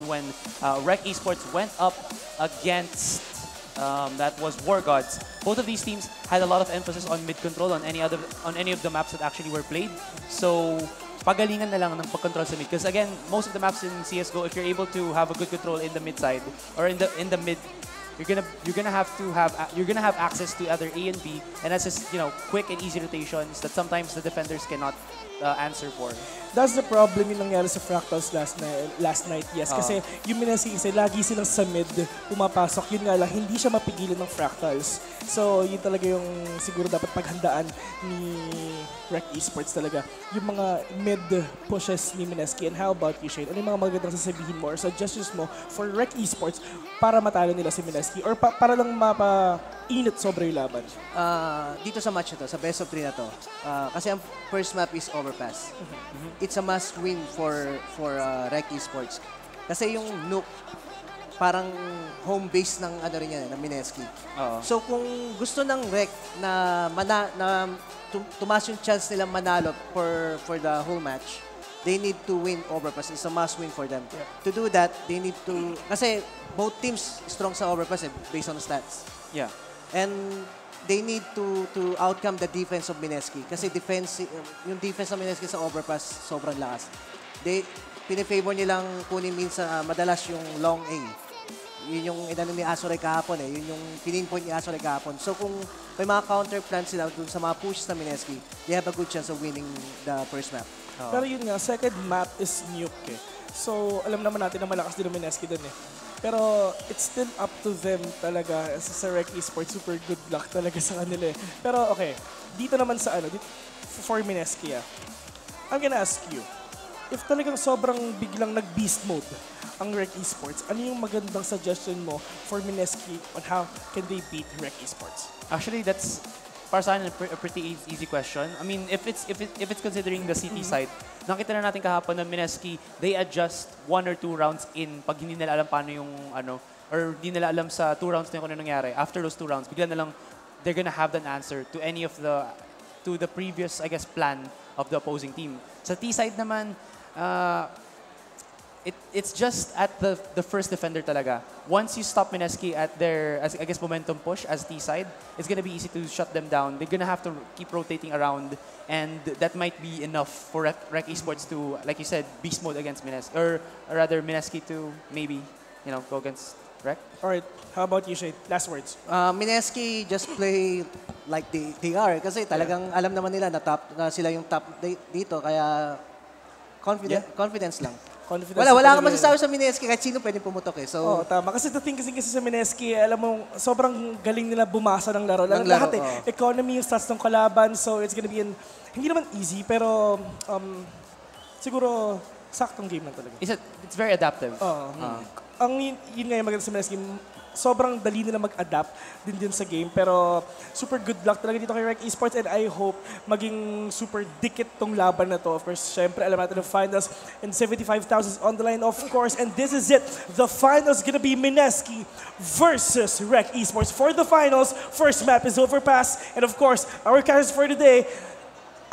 when Rekt eSports went up against that was War Gods. Both of these teams had a lot of emphasis on mid control on any of the maps that actually were played. So pagalingan na lang ng pag-control sa mid. Because again, most of the maps in CSGO, if you're able to have a good control in the mid side or in the mid, you're gonna have access to either A and B, and that's just quick and easy rotations that sometimes the defenders cannot answer for. That's the problem yung nangyari sa Fractals last night, yes. Kasi yung Mineski kasi lagi silang sa mid pumapasok. Yun nga lang, hindi siya mapigilan ng Fractals. So, yun talaga yung siguro dapat paghandaan ni Rekt eSports talaga. Yung mga mid pushes ni Mineski. And how about you, Shane? Ano yung mga magandang sasabihin mo or suggestions mo for Rekt eSports para matalo nila si Mineski? Or para lang mapa-init sobra yung laban? Dito sa match na to, sa best of 3 na to, kasi ang first map is Overpass. It's a must-win for Rekt eSports. Kasi yung Nuke, parang home base ng rin yan, ng Mineski. So kung gusto ng Rekt na tumaas yung chance nilang manalo for the whole match, they need to win Overpass. It's a must-win for them. Yeah. To do that, they need to... Kasi both teams strong sa Overpass based on the stats. Yeah. And they need to outcome the defense of Mineski. Kasi yung defense ng Mineski sa Overpass, sobrang lakas. Pinifavor nilang kunin minsan madalas yung long A. Yun yung inano ni Asurai kahapon eh. Yun yung pinpoint ni Asurai kahapon. So kung may mga counter plans sila dun sa mga pushes ng Mineski, they have a good chance of winning the first map. Pero yun nga, second map is Nuke eh. So alam naman natin na malakas din ang Mineski dun eh. Pero it's still up to them talaga sa Rekt eSports. Super good luck talaga sa kanila eh. Pero okay, dito naman sa for Mineski I'm gonna ask you, if talagang sobrang biglang nag-beast mode ang Rekt eSports, ano yung magandang suggestion mo for Mineski on how can they beat Rekt eSports? Actually, that's para sa akin a pretty easy question. I mean, if it's considering the CT side, nakita na natin kahapon na Mineski, they adjust 1 or 2 rounds in pag hindi nila alam paano yung or hindi nila alam sa 2 rounds na yung kung ano nangyari. After those 2 rounds, bigla na lang they're gonna have an answer to any of the previous, I guess, plan of the opposing team. Sa T side naman, it's just at the first defender talaga. Once you stop Mineski at their, I guess, momentum push as T side, it's gonna be easy to shut them down. They're gonna have to keep rotating around, and that might be enough for Rekt eSports to, like you said, beast mode against Mineski, or rather Mineski to maybe, go against Rekt. All right, how about you, Shane? Last words. Mineski just play like they are. Kasi talagang alam naman nila na sila yung top dito, kaya confidence lang. Wala kang masasabi sa Mineski kahit sino pwedeng pumutok eh. So, tama. Kasi the thing kasi sa Mineski, alam mo, sobrang galing nila bumasa ng laro. Lahat economy yung stats ng kalaban. So it's gonna be hindi naman easy, pero siguro saktong game lang talaga. It's very adaptive. Yun nga yung maganda sa Mineski, sobrang dali nila mag-adapt din sa game. Pero super good luck talaga dito kay Rekt eSports, and I hope maging super dikit tong laban na to. Of course, syempre, alam natin the finals and 75,000 is on the line, of course. And this is it. The finals gonna be Mineski versus Rekt eSports. For the finals, first map is Overpass. And of course, our characters for today,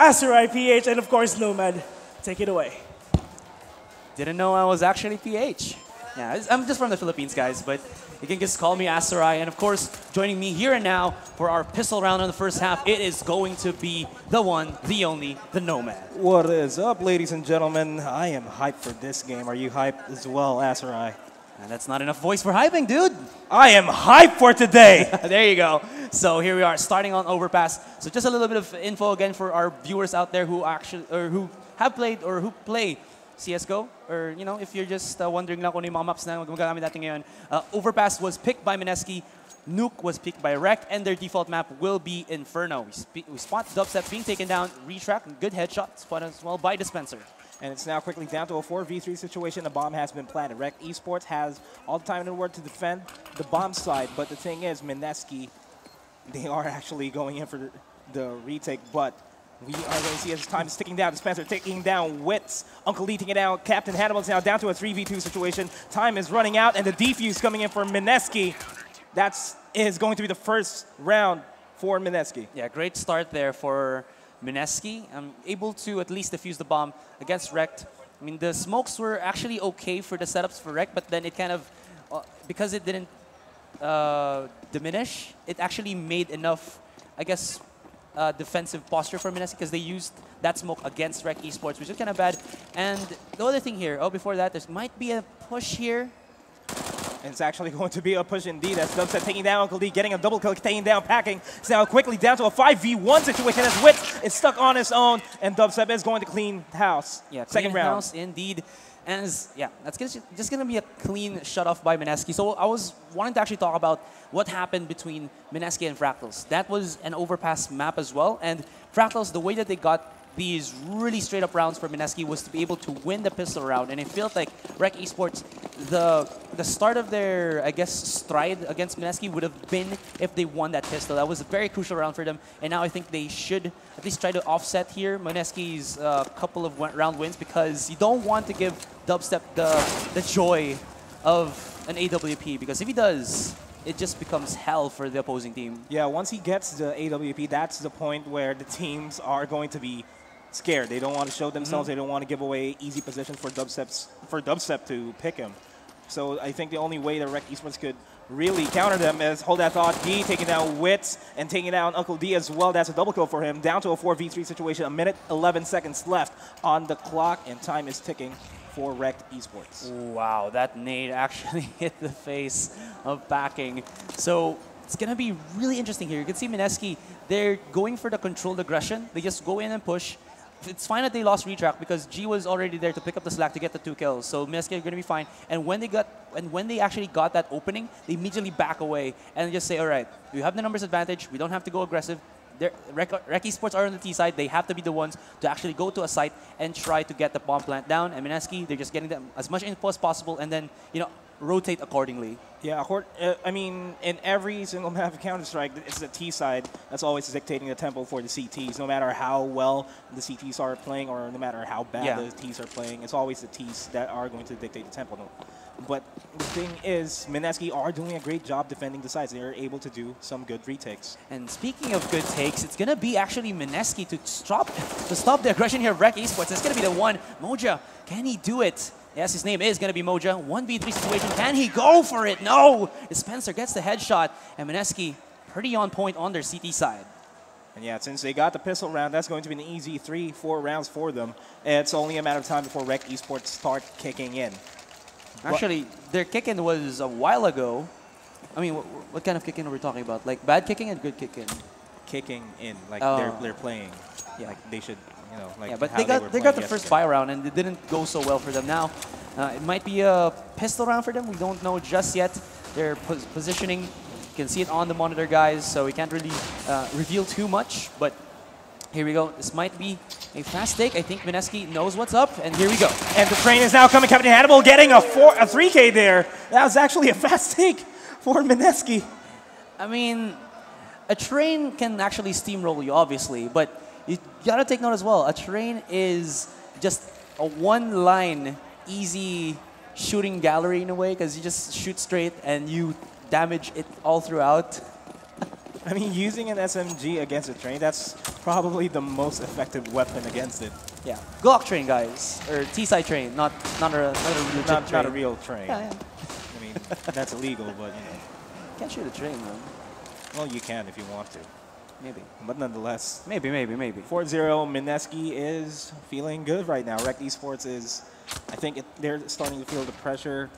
Asurai, PH, and of course, Nomad. Take it away. Didn't know I was actually PH. Yeah, I'm just from the Philippines, guys, but you can just call me Asurai. And of course, joining me here and now for our pistol round in the first half, it is going to be the one, the only, the Nomad. What is up, ladies and gentlemen? I am hyped for this game. Are you hyped as well, Asurai? And that's not enough voice for hyping, dude. I am hyped for today. There you go. So here we are, starting on Overpass. So just a little bit of info again for our viewers out there who who have played or who play CSGO, or if you're just wondering lang kung ano yung mga maps na magagamit natin ngayon. Overpass was picked by Mineski, Nuke was picked by Rekt, and their default map will be Inferno. We spot Dubstep being taken down, retrack, good headshot, spot as well by Dispenser. And it's now quickly down to a 4v3 situation. The bomb has been planted. Rekt eSports has all the time in the world to defend the bomb side, but the thing is, Mineski, they are actually going in for the retake, but we are going to see as time is ticking down. Dispenser taking down Wits. Uncle Lee taking it down. Captain Hannibal is now down to a 3v2 situation. Time is running out, and the defuse coming in for Mineski. That is going to be the first round for Mineski. Yeah, great start there for Mineski. Able to at least defuse the bomb against Rekt. I mean, the smokes were actually okay for the setups for Rekt, but then it kind of, because it didn't diminish, it actually made enough, I guess, defensive posture for Mineski because they used that smoke against Rekt eSports, which is kind of bad. And the other thing here, before that, there might be a push here. And it's actually going to be a push indeed as Dubstep taking down Uncle D, getting a double kill, taking down Packing. It's now quickly down to a 5v1 situation as Witz is stuck on his own, and Dubstep is going to clean house. Yeah, second clean round. house indeed. And yeah, that's just going to be a clean shut off by Mineski. So I was wanting to actually talk about what happened between Mineski and Fractals. That was an Overpass map as well. And Fractals, the way that they got these really straight up rounds for Mineski was to be able to win the pistol round. And it felt like Rekt eSports, the start of their, I guess, stride against Mineski would have been if they won that pistol. That was a very crucial round for them. And now I think they should at least try to offset here Mineski's couple of round wins, because you don't want to give Dubstep the joy of an AWP, because if he does, it just becomes hell for the opposing team. Yeah, once he gets the AWP, that's the point where the teams are going to be scared. They don't want to show themselves. They don't want to give away easy positions for Dubstep to pick him. So I think the only way that Rekt eSports could really counter them is hold that thought. D taking down Witz and taking down Uncle D as well. That's a double kill for him. Down to a 4v3 situation. 1:11 seconds left on the clock, and time is ticking for Rekt eSports. Wow, that nade actually hit the face of Packing. So it's going to be really interesting here. You can see Mineski, they're going for the controlled aggression. They just go in and push. It's fine that they lost retrack because G was already there to pick up the slack to get the 2 kills. So Mineski are going to be fine. And when they actually got that opening, they immediately back away and just say, all right, we have the numbers advantage. We don't have to go aggressive. Rekt eSports are on the T side. They have to be the ones to actually go to a site and try to get the bomb plant down. And Mineski, they're just getting them as much info as possible and then, rotate accordingly. Yeah, I mean, in every single map of Counter-Strike, it's the T side that's always dictating the tempo for the CTs. No matter how well the CTs are playing or no matter how bad the Ts are playing, it's always the Ts that are going to dictate the tempo. But the thing is, Mineski are doing a great job defending the sides. They are able to do some good retakes. And speaking of good takes, it's going to be actually Mineski to stop the aggression here of Rekt eSports. It's going to be the one. Moja, can he do it? Yes, his name is going to be Moja. 1v3 situation. Can he go for it? No! Spencer gets the headshot. And Mineski pretty on point on their CT side. And yeah, since they got the pistol round, that's going to be an easy 3-4 rounds for them. It's only a matter of time before Rekt eSports start kicking in. Actually, their kick-in was a while ago. I mean, what kind of kick-in are we talking about? Like bad kicking and good kick-in? Kicking in, like they're playing. Yeah. Like they should, like yeah, but how they got the first fire round and it didn't go so well for them. Now, it might be a pistol round for them. We don't know just yet. Their positioning, you can see it on the monitor, guys, so we can't really reveal too much. But here we go. This might be a fast take. I think Mineski knows what's up, and here we go. And the train is now coming. Captain Hannibal getting a 3K there. That was actually a fast take for Mineski. I mean, a train can actually steamroll you, obviously, but you gotta take note as well. A train is just a one-line, easy shooting gallery in a way, because you just shoot straight and you damage it all throughout. I mean, using an SMG against a train, that's probably the most effective weapon against it. Yeah, Glock train, guys, or T-side train, not a legit train. Not a real train. Yeah. I mean, that's illegal, but Can't shoot a train, man. Well, you can if you want to. Maybe. But nonetheless. Maybe. 4-0, Mineski is feeling good right now. Rekt eSports is, I think they're starting to feel the pressure.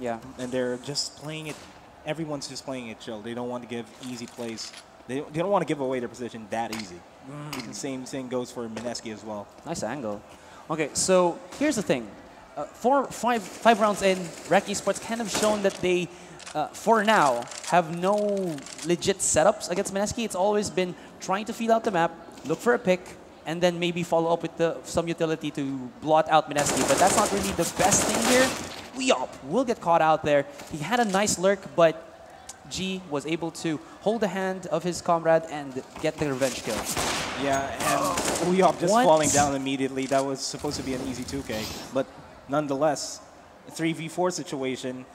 Yeah. And they're just playing it. Everyone's just playing it chill. They don't want to give easy plays. They don't want to give away their position that easy. The same thing goes for Mineski as well. Nice angle. Okay, so here's the thing. 5 rounds in, Rekt eSports kind of shown that they, for now, have no legit setups against Mineski. It's always been trying to feel out the map, look for a pick, and then maybe follow up with some utility to blot out Mineski. But that's not really the best thing here. Weop will get caught out there. He had a nice lurk, but G was able to hold the hand of his comrade and get the revenge kill. Yeah, and Weop just falling down immediately. That was supposed to be an easy 2K. But nonetheless, a 3v4 situation.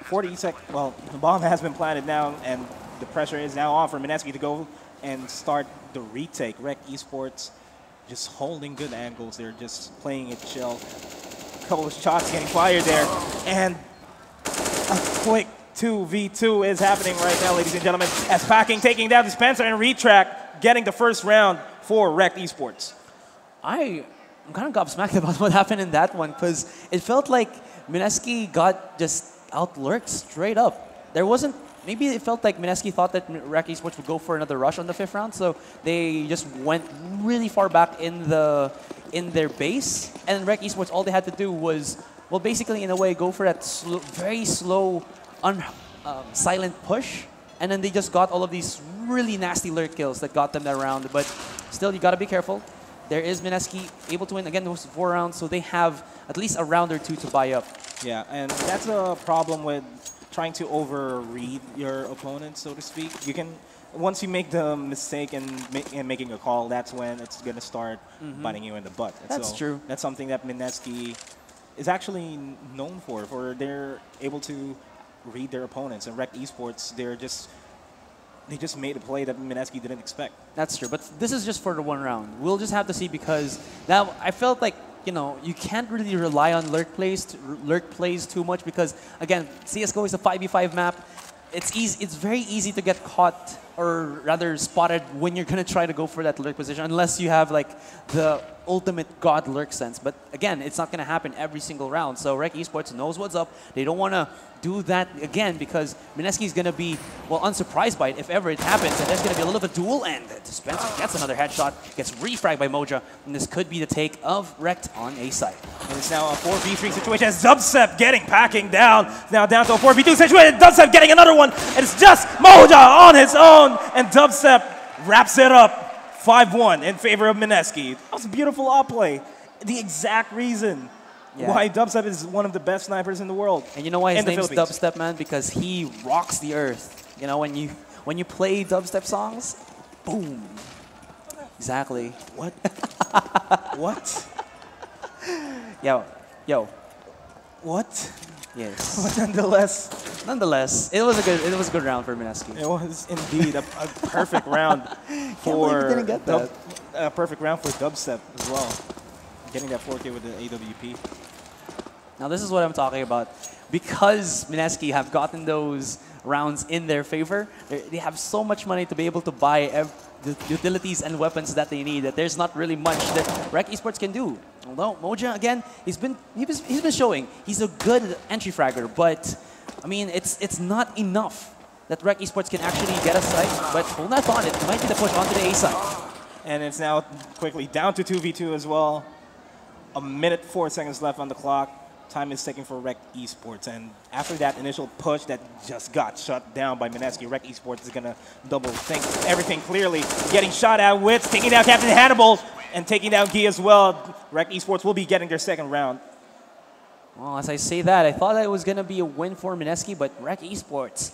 40 seconds. Well, the bomb has been planted now, and the pressure is now on for Mineski to go and start the retake. Rekt eSports just holding good angles. They're just playing it chill. couple of shots getting fired there. And a quick 2v2 is happening right now, ladies and gentlemen, as Packing taking down Dispenser and Retrack getting the first round for Rekt Esports. I'm kind of gobsmacked about what happened in that one because it felt like Mineski got just out-lurked straight up. There wasn't, maybe it felt like Mineski thought that Rekt Esports would go for another rush on the 5th round, so they just went really far back in their base, and Rekt Esports, all they had to do was, well, basically in a way, go for that very slow, silent push, and then they just got all of these really nasty lurk kills that got them that round. But still, you got to be careful. There is Mineski able to win. Again, those 4 rounds, so they have at least a round or 2 to buy up. Yeah, and that's a problem with trying to overread your opponent, so to speak. You can, once you make the mistake in making a call, that's when it's going to start biting you in the butt. That's true. That's something that Mineski is actually known for they're able to read their opponents. And Rekt Esports, they just made a play that Mineski didn't expect. That's true, but this is just for the 1 round. We'll just have to see because now I felt like, you know, you can't really rely on lurk plays too much because, again, CSGO is a 5v5 map. It's very easy to get caught or rather spotted when you're going to try to go for that lurk position unless you have like the ultimate god lurk sense. But again, it's not going to happen every single round. So Rekt Esports knows what's up. They don't want to do that again because Mineski is going to be, well, unsurprised by it if ever it happens. And there's going to be a little bit of duel, and Dispenser gets another headshot, gets refragged by Moja, and this could be the take of Rekt on A side. And it's now a 4v3 situation as Dubstep getting Packing down. Now down to a 4v2 situation. Dubstep getting another one. And it's just Moja on his own. And Dubstep wraps it up 5-1 in favor of Mineski. That was a beautiful outplay. The exact reason why Dubstep is one of the best snipers in the world. And you know why his name's Dubstep, man? Because he rocks the earth. You know, when you play dubstep songs, boom. Exactly. What? What? Yo. What? Yes. But nonetheless, it was a good round for Mineski. It was indeed a perfect round for didn't get that. A perfect round for Dubstep as well. Getting that 4K with the AWP. Now this is what I'm talking about. Because Mineski have gotten those rounds in their favor, they have so much money to be able to buy the utilities and weapons that they need that there's not really much that Rekt Esports can do. Although Moja, again, he's been showing he's a good entry fragger, but I mean it's not enough that Rekt Esports can actually get a site. But hold that thought, it might be the push onto the A side. And it's now quickly down to 2v2 as well. A minute, 4 seconds left on the clock. Time is ticking for Rekt Esports. And after that initial push that just got shut down by Mineski, Rekt Esports is going to double think everything clearly. Getting shot at Wits, taking down Captain Hannibal, and taking down Guy as well. Rekt Esports will be getting their 2nd round. Well, as I say that, I thought it was going to be a win for Mineski, but Rekt Esports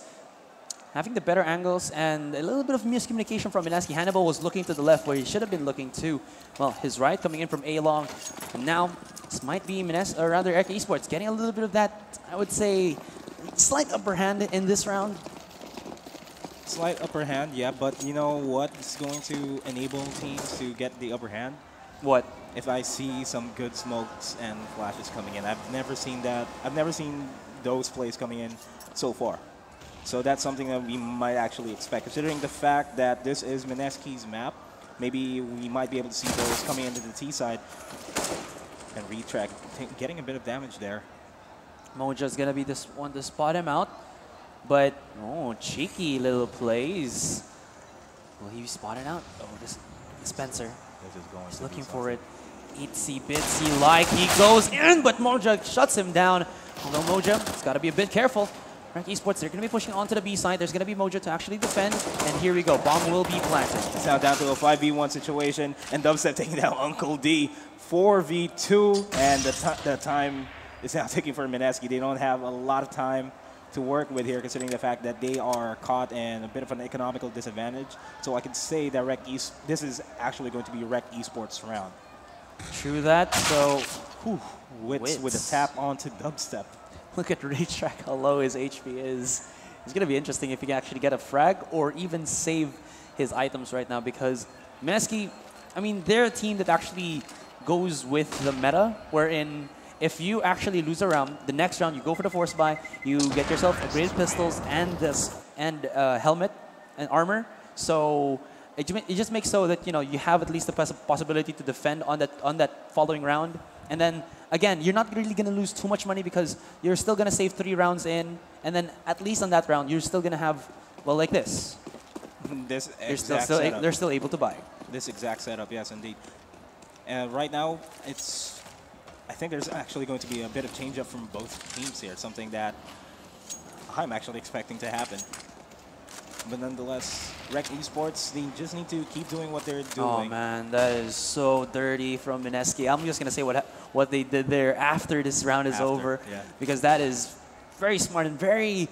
having the better angles and a little bit of miscommunication from Mineski. Hannibal was looking to the left where he should have been looking to, well, his right, coming in from A-long. And now, this might be Rekt Esports getting a little bit of that, I would say, slight upper hand in this round. Slight upper hand, yeah, but you know what is going to enable teams to get the upper hand? What? If I see some good smokes and flashes coming in. I've never seen that. I've never seen those plays coming in so far. So that's something that we might actually expect. Considering the fact that this is Mineski's map, maybe we might be able to see those coming into the T side. And Retrack getting a bit of damage there. Moja's going to be this one to spot him out. But, oh, cheeky little plays. Will he be spotted out? Oh, this Spencer. He's looking for it. Itsy bitsy like he goes in, but Moja shuts him down. Although Moja, it's got to be a bit careful. Rekt Esports, they're going to be pushing onto the B side. There's going to be Moja to actually defend. And here we go. Bomb will be planted. It's now down to a 5v1 situation. And Dubstep taking down Uncle D. 4v2. And the time is now ticking for Mineski. They don't have a lot of time to work with here, considering the fact that they are caught in a bit of an economical disadvantage. So I can say that this is actually going to be Rekt Esports round. True that. So, Wits with a tap onto Dubstep. Look at Retrack, how low his HP is. It's going to be interesting if he can actually get a frag or even save his items right now, because Mineski, I mean, they're a team that actually goes with the meta, wherein if you actually lose a round, the next round you go for the force buy, you get yourself upgraded pistols and this and helmet and armor. So it just makes so that you have at least the possibility to defend on that following round. And then again, you're not really gonna lose too much money because you're still gonna save 3 rounds in, and then at least on that round you're still gonna have like this. This They're still able to buy. This exact setup, yes, indeed. And right now, I think there's actually going to be a bit of change up from both teams here, something that I'm actually expecting to happen. But nonetheless, Rekt eSports, they just need to keep doing what they're doing. Oh man, that is so dirty from Mineski. I'm just gonna say what they did there after this round is over, because that is very smart and very,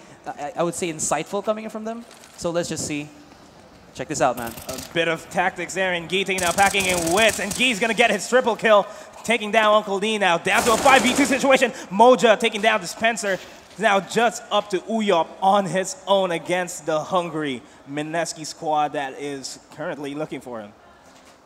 I would say, insightful coming in from them. So let's just see. Check this out, man. A bit of tactics there, and Gee taking out packing in wits, and Gee's gonna get his triple kill, taking down Uncle D now, down to a 5v2 situation. Moja taking down Dispenser, now just up to Uyop on his own against the hungry Mineski squad that is currently looking for him.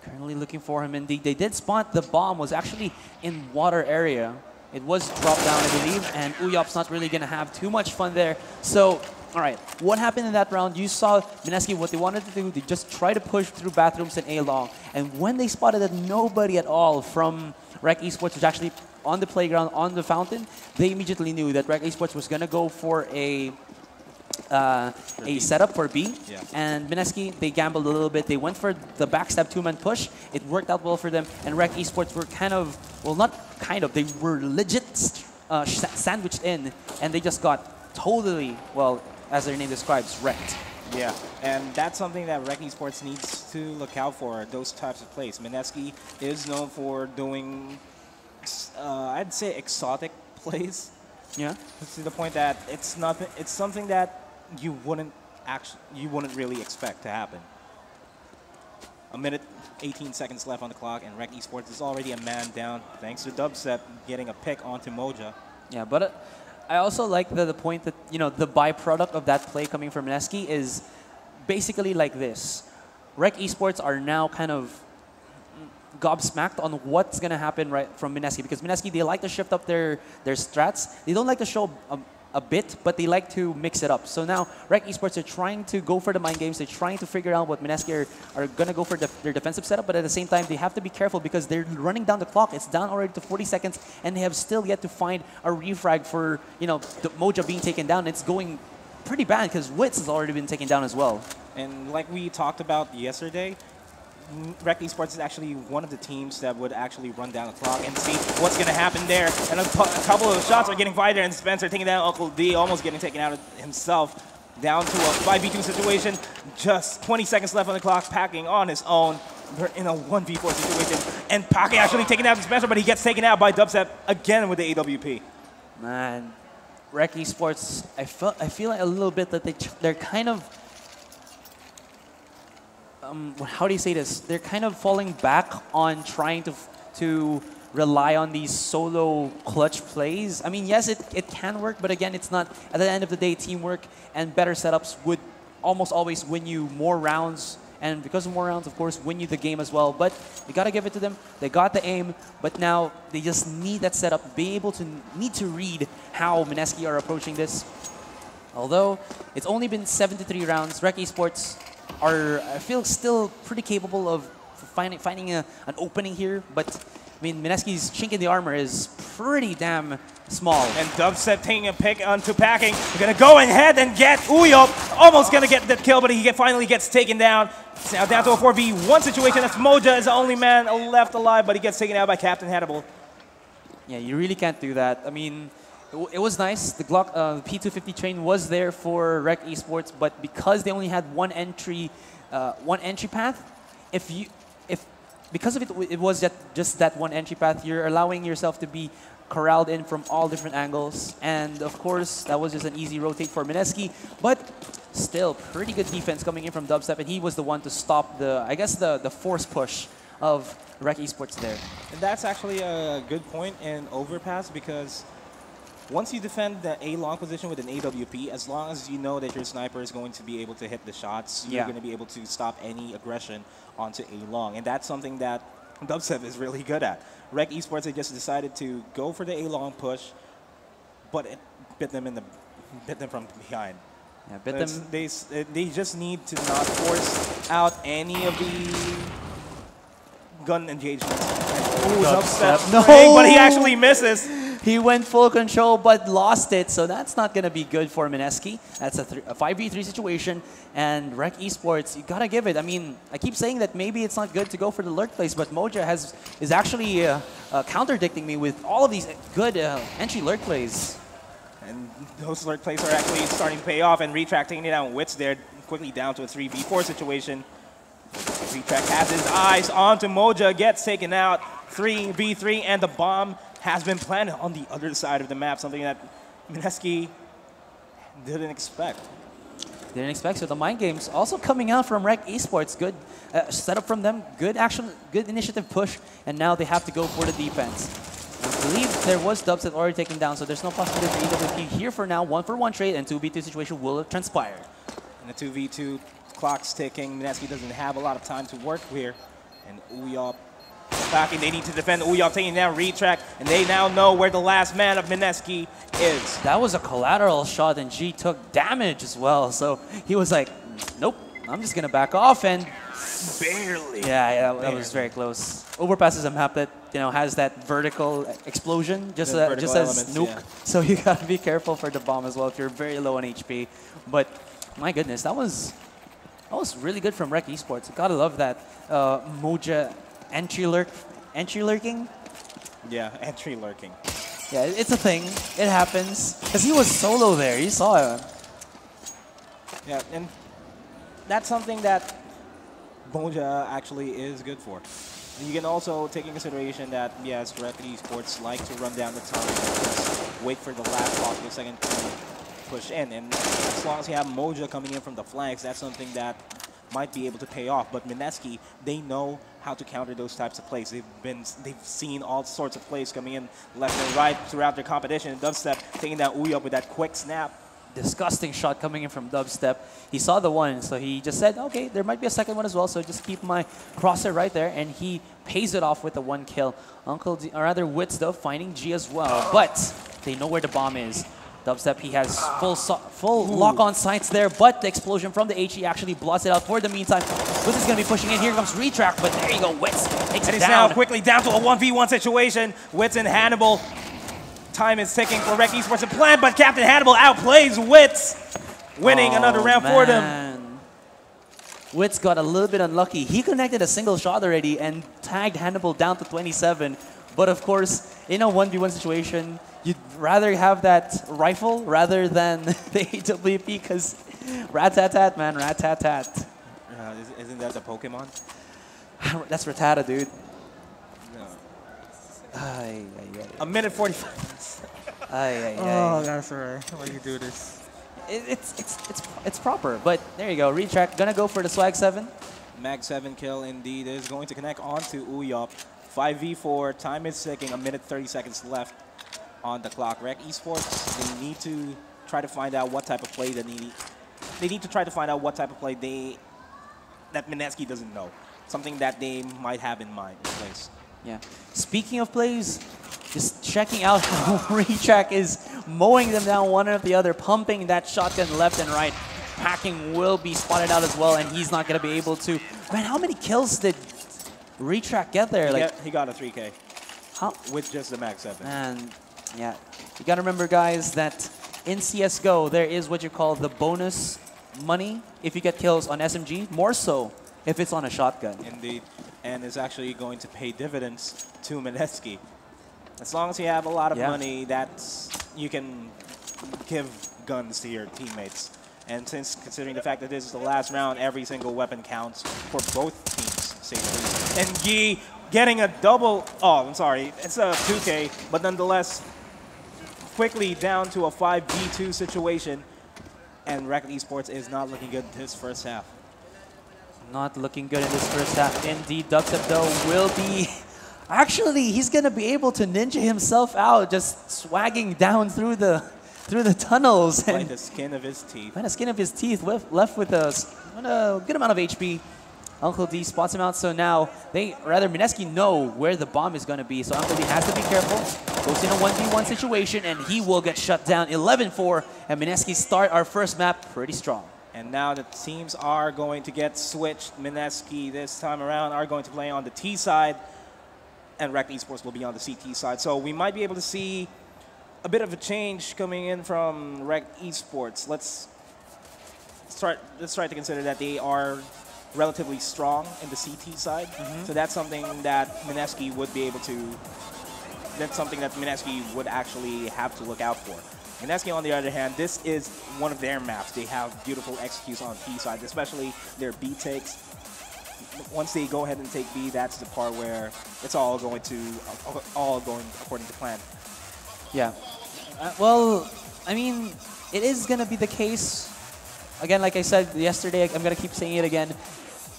Currently looking for him, indeed. They did spot the bomb was actually in water area. It was dropped down, I believe, and Uyop's not really gonna have too much fun there. So, all right, what happened in that round? You saw Mineski, what they wanted to do, they just try to push through bathrooms and A-long. And when they spotted that nobody at all from Rekt eSports was actually on the playground, on the fountain, they immediately knew that Rekt eSports was going to go for a setup for B. Yeah. And Mineski, they gambled a little bit. They went for the backstab 2-man push. It worked out well for them. And Rekt eSports were kind of, well, not kind of, they were legit sandwiched in. And they just got totally, well, as their name describes, wrecked. Yeah, and that's something that Rekt eSports needs to look out for, those types of plays. Mineski is known for doing, I'd say, exotic plays. Yeah. To the point that it's something that you wouldn't really expect to happen. A minute, 18 seconds left on the clock, and Rekt eSports is already a man down thanks to Dubstep getting a pick onto Moja. Yeah, but I also like the point that, the byproduct of that play coming from Mineski is basically like this. Rekt eSports are now kind of gobsmacked on what's going to happen right from Mineski, because Mineski, they like to shift up their strats. They don't like to show a bit, but they like to mix it up. So now Rekt eSports are trying to go for the mind games. They're trying to figure out what Mineski are going to go for their defensive setup, but at the same time, they have to be careful because they're running down the clock. It's down already to 40 seconds, and they have still yet to find a refrag for, the Moja being taken down. It's going pretty bad because Wits has already been taken down as well. And like we talked about yesterday, Rekt eSports is actually one of the teams that would actually run down the clock and see what's going to happen there. And a couple of shots are getting fired there, and Spencer taking down Uncle D, almost getting taken out himself. Down to a 5v2 situation. Just 20 seconds left on the clock, Packing on his own. We're in a 1v4 situation. And Packing actually taking out Spencer, but he gets taken out by Dubstep again with the AWP. Man, Rekt eSports, I feel like a little bit that they're kind of, how do you say this? They're kind of falling back on trying to rely on these solo clutch plays. I mean, yes, it can work, but again, it's not, at the end of the day, teamwork and better setups would almost always win you more rounds. And because of more rounds, of course, win you the game as well. But you got to give it to them. They got the aim, but now they just need that setup, need to read how Mineski are approaching this. Although it's only been 73 rounds, Rekt eSports are, I feel, still pretty capable of finding an opening here. But I mean, Mineski's chink in the armor is pretty damn small. And Dubstep taking a pick onto Packing. We're going to go ahead and get Uyop. Almost going to get that kill, but he finally gets taken down. It's now down to a 4v1 situation. That's Moja is the only man left alive, but he gets taken out by Captain Hannibal. Yeah, you really can't do that. I mean, it was nice. The Glock P250 train was there for Rekt eSports, but because they only had one entry path, because of it was just that one entry path, you're allowing yourself to be corralled in from all different angles. And of course, that was just an easy rotate for Mineski, but still pretty good defense coming in from Dubstep, and he was the one to stop the force push of Rekt eSports there. And that's actually a good point in Overpass, because once you defend the A-long position with an AWP, as long as you know that your sniper is going to be able to hit the shots, you're going to be able to stop any aggression onto A-long. And that's something that Dubstep is really good at. Rekt Esports, they just decided to go for the A-long push, but it bit them from behind. Yeah, bit them. They just need to not force out any of the gun engagements. Ooh, Dubstep. No! But he actually misses. He went full control but lost it, so that's not going to be good for Mineski. That's a 5v3 situation, and Rekt Esports, you got to give it. I mean, I keep saying that maybe it's not good to go for the lurk plays, but Moja is actually counterdicting me with all of these good entry lurk plays. And those lurk plays are actually starting to pay off, and Retract taking it down. Wits there, quickly down to a 3v4 situation. Retract has his eyes onto Moja, gets taken out. 3v3, and the bomb has been planted on the other side of the map, something that Mineski didn't expect. Didn't expect, so the mind games also coming out from Rekt Esports. Good setup from them, good action, good initiative push, and now they have to go for the defense. I believe there was Dubstep already taken down, so there's no possibility for EWP here for now. 1-for-1 trade, and 2v2 situation will transpire. And the 2v2 clock's ticking. Mineski doesn't have a lot of time to work here, and Uyop backing. They need to defend. Uyop taking down Retract, and they now know where the last man of Mineski is. That was a collateral shot, and G took damage as well. So he was like, nope, I'm just going to back off. And barely. Yeah, that was very close. Overpass is a map that has that vertical explosion, just as nuke. Yeah. So you got to be careful for the bomb as well if you're very low on HP. But my goodness, that was really good from Rekt Esports. Gotta love that. Moja entry lurking. Yeah, entry lurking. Yeah, it's a thing. It happens. Because he was solo there. You saw him. Yeah, and that's something that Moja actually is good for. You can also take in consideration that, yes, Rekt Esports like to run down the time and just wait for the last possible second to push in. And as long as you have Moja coming in from the flanks, that's something that might be able to pay off. But Mineski, they know how to counter those types of plays. They've seen all sorts of plays coming in left and right throughout their competition. And Dubstep taking that Uyop with that quick snap. Disgusting shot coming in from Dubstep. He saw the one, so he just said, okay, there might be a second one as well, so just keep my crosshair right there, and he pays it off with the 1 kill. Wits though finding G as well, but they know where the bomb is. Dubstep, he has full lock-on sights there, but the explosion from the HE actually blots it out for the meantime. Wits is going to be pushing in. Here comes Retract, but there you go. Wits takes it down. And he's now quickly down to a 1v1 situation. Wits and Hannibal. Time is ticking for Rekt Esports to plan, but Captain Hannibal outplays Wits, winning another round for them. Wits got a little bit unlucky. He connected a single shot already and tagged Hannibal down to 27. But of course, in a 1v1 situation, you'd rather have that rifle rather than the AWP because rat-tat-tat, man, rat-tat-tat. Isn't that the Pokemon? That's Rattata, dude. No. A minute 45. Oh, that's alright. Why do you do this? It's proper, but there you go. Retract gonna go for the swag 7. Mag 7 kill indeed is going to connect onto Uyop. 5v4, time is ticking, a minute 30 seconds left on the clock. Rekt Esports, they need to try to find out what type of play they need to try to find out what type of play that Mineski doesn't know. Something that they might have in mind in place. Yeah. Speaking of plays, just checking out how Retract is mowing them down one after the other, pumping that shotgun left and right. Hacking will be spotted out as well, and he's not going to be able to. Man, how many kills did Retract get there? He got a 3K. How? With just the Mag 7. And yeah, you got to remember, guys, that in CSGO, there is what you call the bonus money if you get kills on SMG, more so if it's on a shotgun. Indeed. And it's actually going to pay dividends to Mineski. As long as you have a lot of money, you can give guns to your teammates. And since considering the fact that this is the last round, every single weapon counts for both teams, say the least. And Gee getting a double, I'm sorry, it's a 2K, but nonetheless, quickly down to a 5v2 situation. And Rekt Esports is not looking good this first half. Not looking good in this first half. Indeed, Dubstep, though, will be... Actually, he's going to be able to ninja himself out, just swagging down through the tunnels. By the skin of his teeth. By the skin of his teeth, left with a good amount of HP. Uncle D spots him out, so now Mineski know where the bomb is going to be, so Uncle D has to be careful. Goes in a 1v1 situation, and he will get shut down 11-4, and Mineski start our first map pretty strong. And now the teams are going to get switched. Mineski this time around are going to play on the T side, and Rekt Esports will be on the CT side. So we might be able to see a bit of a change coming in from Rekt Esports. Let's try to consider that they are relatively strong in the CT side. So that's something that Mineski would be able to, that's something that Mineski would actually have to look out for. Mineski, on the other hand, this is one of their maps. They have beautiful executes on T side, especially their B takes. Once they go ahead and take B, that's the part where it's all going according to plan. Yeah. Well, I mean, it is going to be the case. Again, like I said yesterday, I'm going to keep saying it again.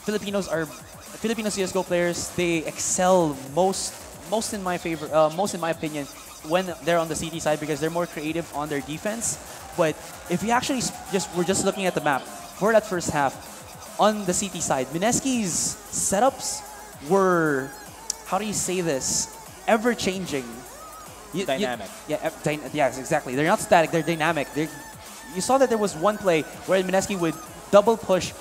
Filipino CSGO players, they excel most in my opinion, when they're on the CT side because they're more creative on their defense. But if you actually we're just looking at the map for that first half on the CT side, Mineski's setups were, how do you say this, ever changing. Dynamic. Yes, exactly. They're not static, they're dynamic. You saw that there was one play where Mineski would double push,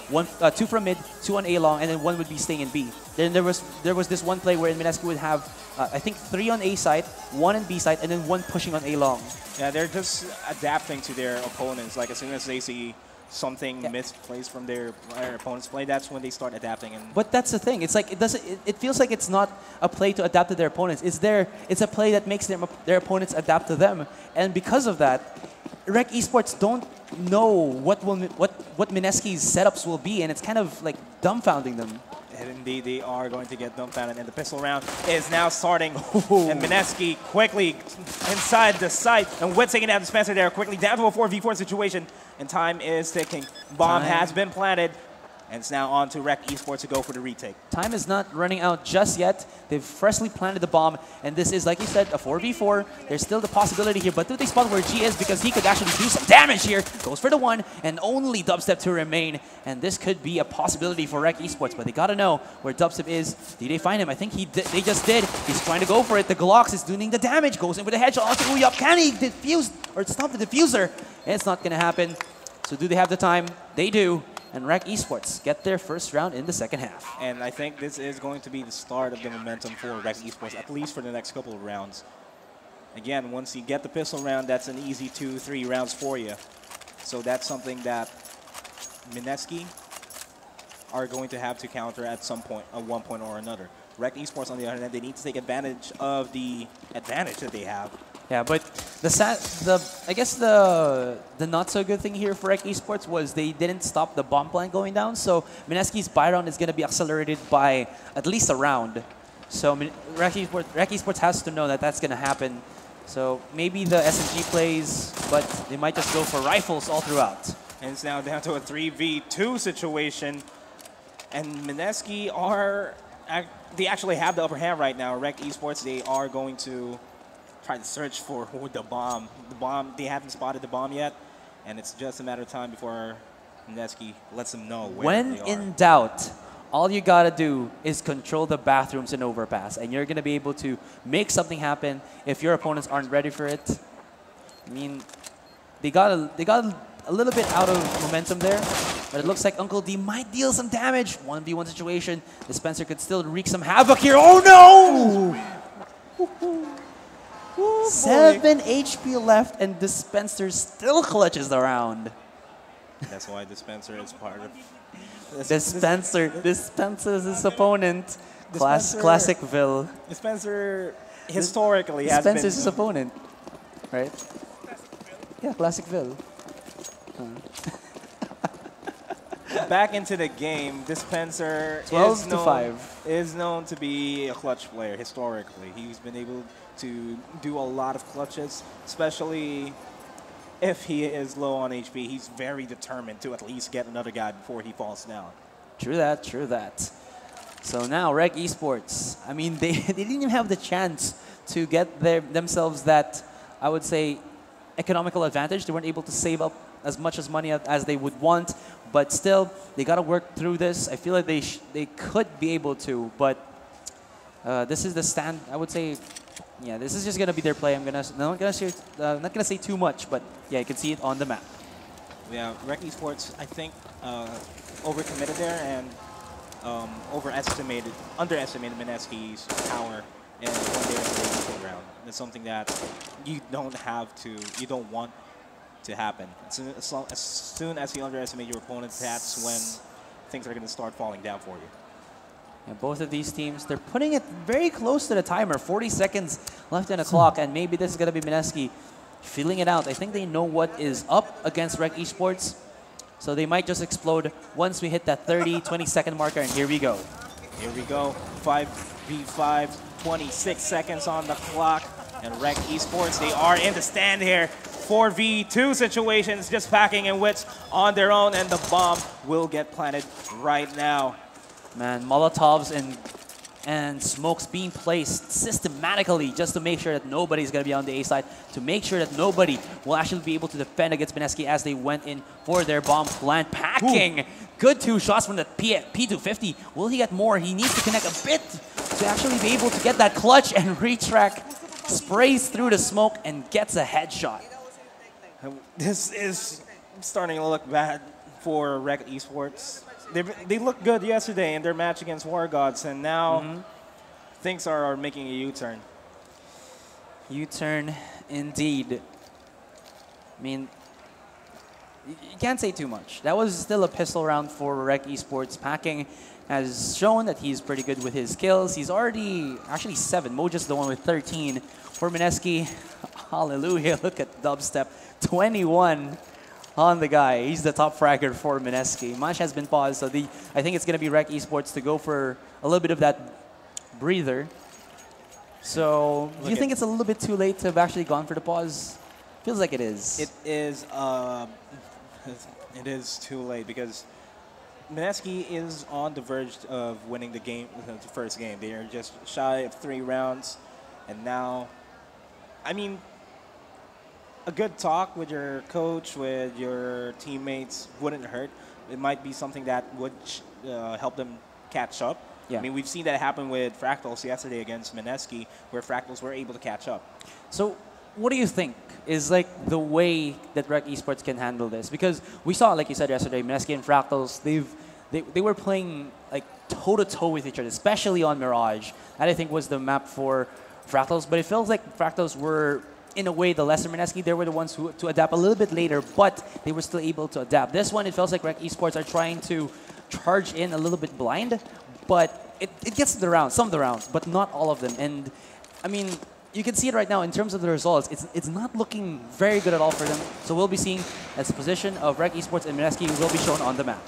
two from mid, two on A long, and then one would be staying in B. Then there was this one play where Mineski would have, I think, 3 on A side, 1 on B side, and then 1 pushing on A long. Yeah, they're just adapting to their opponents. Like as soon as they see something misplaced from their opponent's play, that's when they start adapting. But that's the thing. It's like it feels like it's not a play to adapt to their opponents. It's a play that makes their opponents adapt to them. And because of that, Rekt Esports don't know what Mineski's setups will be, and it's kind of like dumbfounding them. And indeed, they are going to get dumbfounded, and the pistol round is now starting. And Mineski quickly inside the site, and Witt taking out Dispenser there quickly down to a 4v4 situation, and time is ticking. Bomb has been planted, and it's now on to Rekt Esports to go for the retake. Time is not running out just yet. They've freshly planted the bomb, and this is, like you said, a 4v4. There's still the possibility here, but do they spot where G is because he could actually do some damage here. Goes for the 1, and only Dubstep to remain, and this could be a possibility for Rekt Esports, but they gotta know where Dubstep is. Did they find him? I think they just did. He's trying to go for it. The Glocks is doing the damage. Goes in with a headshot onto Uyop. Can he defuse or stop the diffuser? It's not gonna happen. So do they have the time? They do. And Rekt Esports get their first round in the second half. And I think this is going to be the start of the momentum for Rekt Esports, at least for the next couple of rounds. Again, once you get the pistol round, that's an easy 2-3 rounds for you. So that's something that Mineski are going to have to counter at some point, at one point or another. Rekt Esports, on the other hand, they need to take advantage of the advantage that they have. Yeah, but I guess the not so good thing here for Rekt Esports was they didn't stop the bomb plant going down. So Mineski's buy round is going to be accelerated by at least a round. So Rekt Esports has to know that that's going to happen. So maybe the SMG plays, but they might just go for rifles all throughout. And it's now down to a 3v2 situation. And Mineski they actually have the upper hand right now. Rekt Esports, they are going to try to search for the bomb. They haven't spotted the bomb yet, and it's just a matter of time before Mineski lets them know where they are. When in doubt, all you gotta do is control the bathrooms in Overpass, and you're gonna be able to make something happen if your opponents aren't ready for it. I mean, they got a little bit out of momentum there, but it looks like Uncle D might deal some damage. 1v1 situation. Dispenser could still wreak some havoc here. Oh no! Oh, 7 HP left, and Dispenser still clutches the round. That's why Dispenser is part of... Dispenser's his opponent. Classic Vill. Dispenser historically has been... Dispenser's his opponent, right? Yeah, classic Vill. Back into the game, Dispenser 12-5 is known to be a clutch player historically. He's been able to do a lot of clutches, especially if he is low on HP. He's very determined to at least get another guy before he falls down. True that, true that. So now Rekt Esports, I mean, they didn't even have the chance to get themselves that, I would say, economical advantage. They weren't able to save up as much as money as they would want But still, they got to work through this. I feel like they could be able to, but this is the stand. I would say, yeah, this is just gonna be their play. I'm not gonna say too much, but yeah, you can see it on the map. Yeah, Rekt eSports, I think, overcommitted there and underestimated Mineski's power and when they were in the initial round. It's something that you don't want to happen. As soon as you underestimate your opponent, that's when things are going to start falling down for you. Yeah, both of these teams, they're putting it very close to the timer. 40 seconds left in the clock, and maybe this is going to be Mineski feeling it out. I think they know what is up against Rekt eSports, so they might just explode once we hit that 30, 20-second marker, and here we go. Here we go. 5v5, 26 seconds on the clock, and Rekt eSports, they are in the stand here. 4v2 situations, just packing in wits on their own, and the bomb will get planted right now. Man, Molotovs and smokes being placed systematically just to make sure that nobody's going to be on the A side, to make sure that nobody will actually be able to defend against Mineski as they went in for their bomb plant. Packing! Ooh. Good 2 shots from the P250. Will he get more? He needs to connect a bit to actually be able to get that clutch, and Retrack sprays through the smoke and gets a headshot. This is starting to look bad for Rekt eSports. They looked good yesterday in their match against War Gods, and now things are making a U-turn. U-turn indeed. I mean, you can't say too much. That was still a pistol round for Rekt eSports. Packing has shown that he's pretty good with his kills. He's already actually 7. Moja's the one with 13. For Mineski, hallelujah, look at Dubstep. 21 on the guy. He's the top fragger for Mineski. Match has been paused, so I think it's going to be Rekt eSports to go for a little bit of that breather. So, do you think it's a little bit too late to have actually gone for the pause? Feels like it is. It is too late because Mineski is on the verge of winning the game, the first game. They are just shy of 3 rounds, and now, I mean, a good talk with your coach, with your teammates wouldn't hurt. It might be something that would help them catch up. Yeah. I mean, we've seen that happen with Fractals yesterday against Mineski, where Fractals were able to catch up. So, what do you think is like the way that Rekt eSports can handle this? Because we saw, like you said yesterday, Mineski and Fractals, they were playing like toe-to-toe with each other, especially on Mirage. That I think was the map for Fractals, but it feels like Fractals were, in a way, the lesser Mineski. They were the ones who to adapt a little bit later, but they were still able to adapt. This one, it feels like Rekt eSports are trying to charge in a little bit blind, but it gets to the rounds, some of the rounds, but not all of them. And I mean, you can see it right now in terms of the results. It's not looking very good at all for them. So we'll be seeing as the position of Rekt eSports and Mineski will be shown on the map.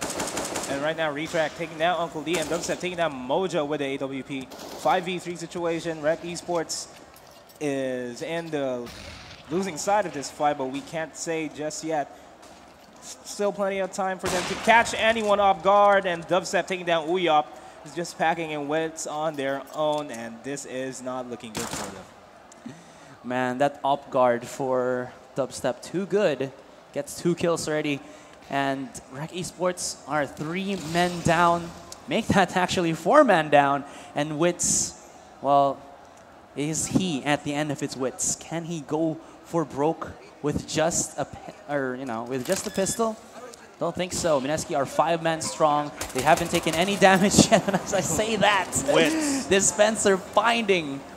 And right now, Retrack taking down Uncle D, and Dubstep taking down Moja with the AWP. 5v3 situation. Rekt eSports is in the losing side of this fight, but we can't say just yet. Still plenty of time for them to catch anyone off guard, and Dubstep taking down Uyop is just packing in wits on their own, and this is not looking good for them. Man, that op guard for Dubstep, too good. Gets 2 kills already. And Rekt eSports are 3 men down. Make that actually 4 men down. And Wits, well, is he at the end of his wits? Can he go for broke with just a pistol? Don't think so. Mineski are 5 men strong. They haven't taken any damage yet. And as I say that, Wits. Dispenser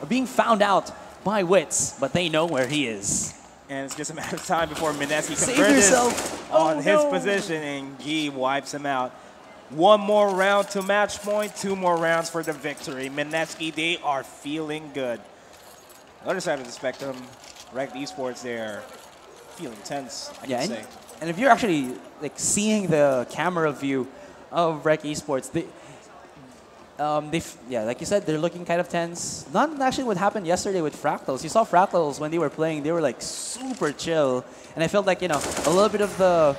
being found out by Wits, but they know where he is. And it's just a matter of time before Mineski converts on his position, and Guy wipes him out. 1 more round to match point, 2 more rounds for the victory. Mineski, they are feeling good. Other side of the spectrum, Rekt eSports, they're feeling tense, I can say. And if you're actually like seeing the camera view of Rekt eSports, like you said, they're looking kind of tense. Not actually what happened yesterday with Fractals. You saw Fractals when they were playing, they were like super chill. And I felt like, a little bit of the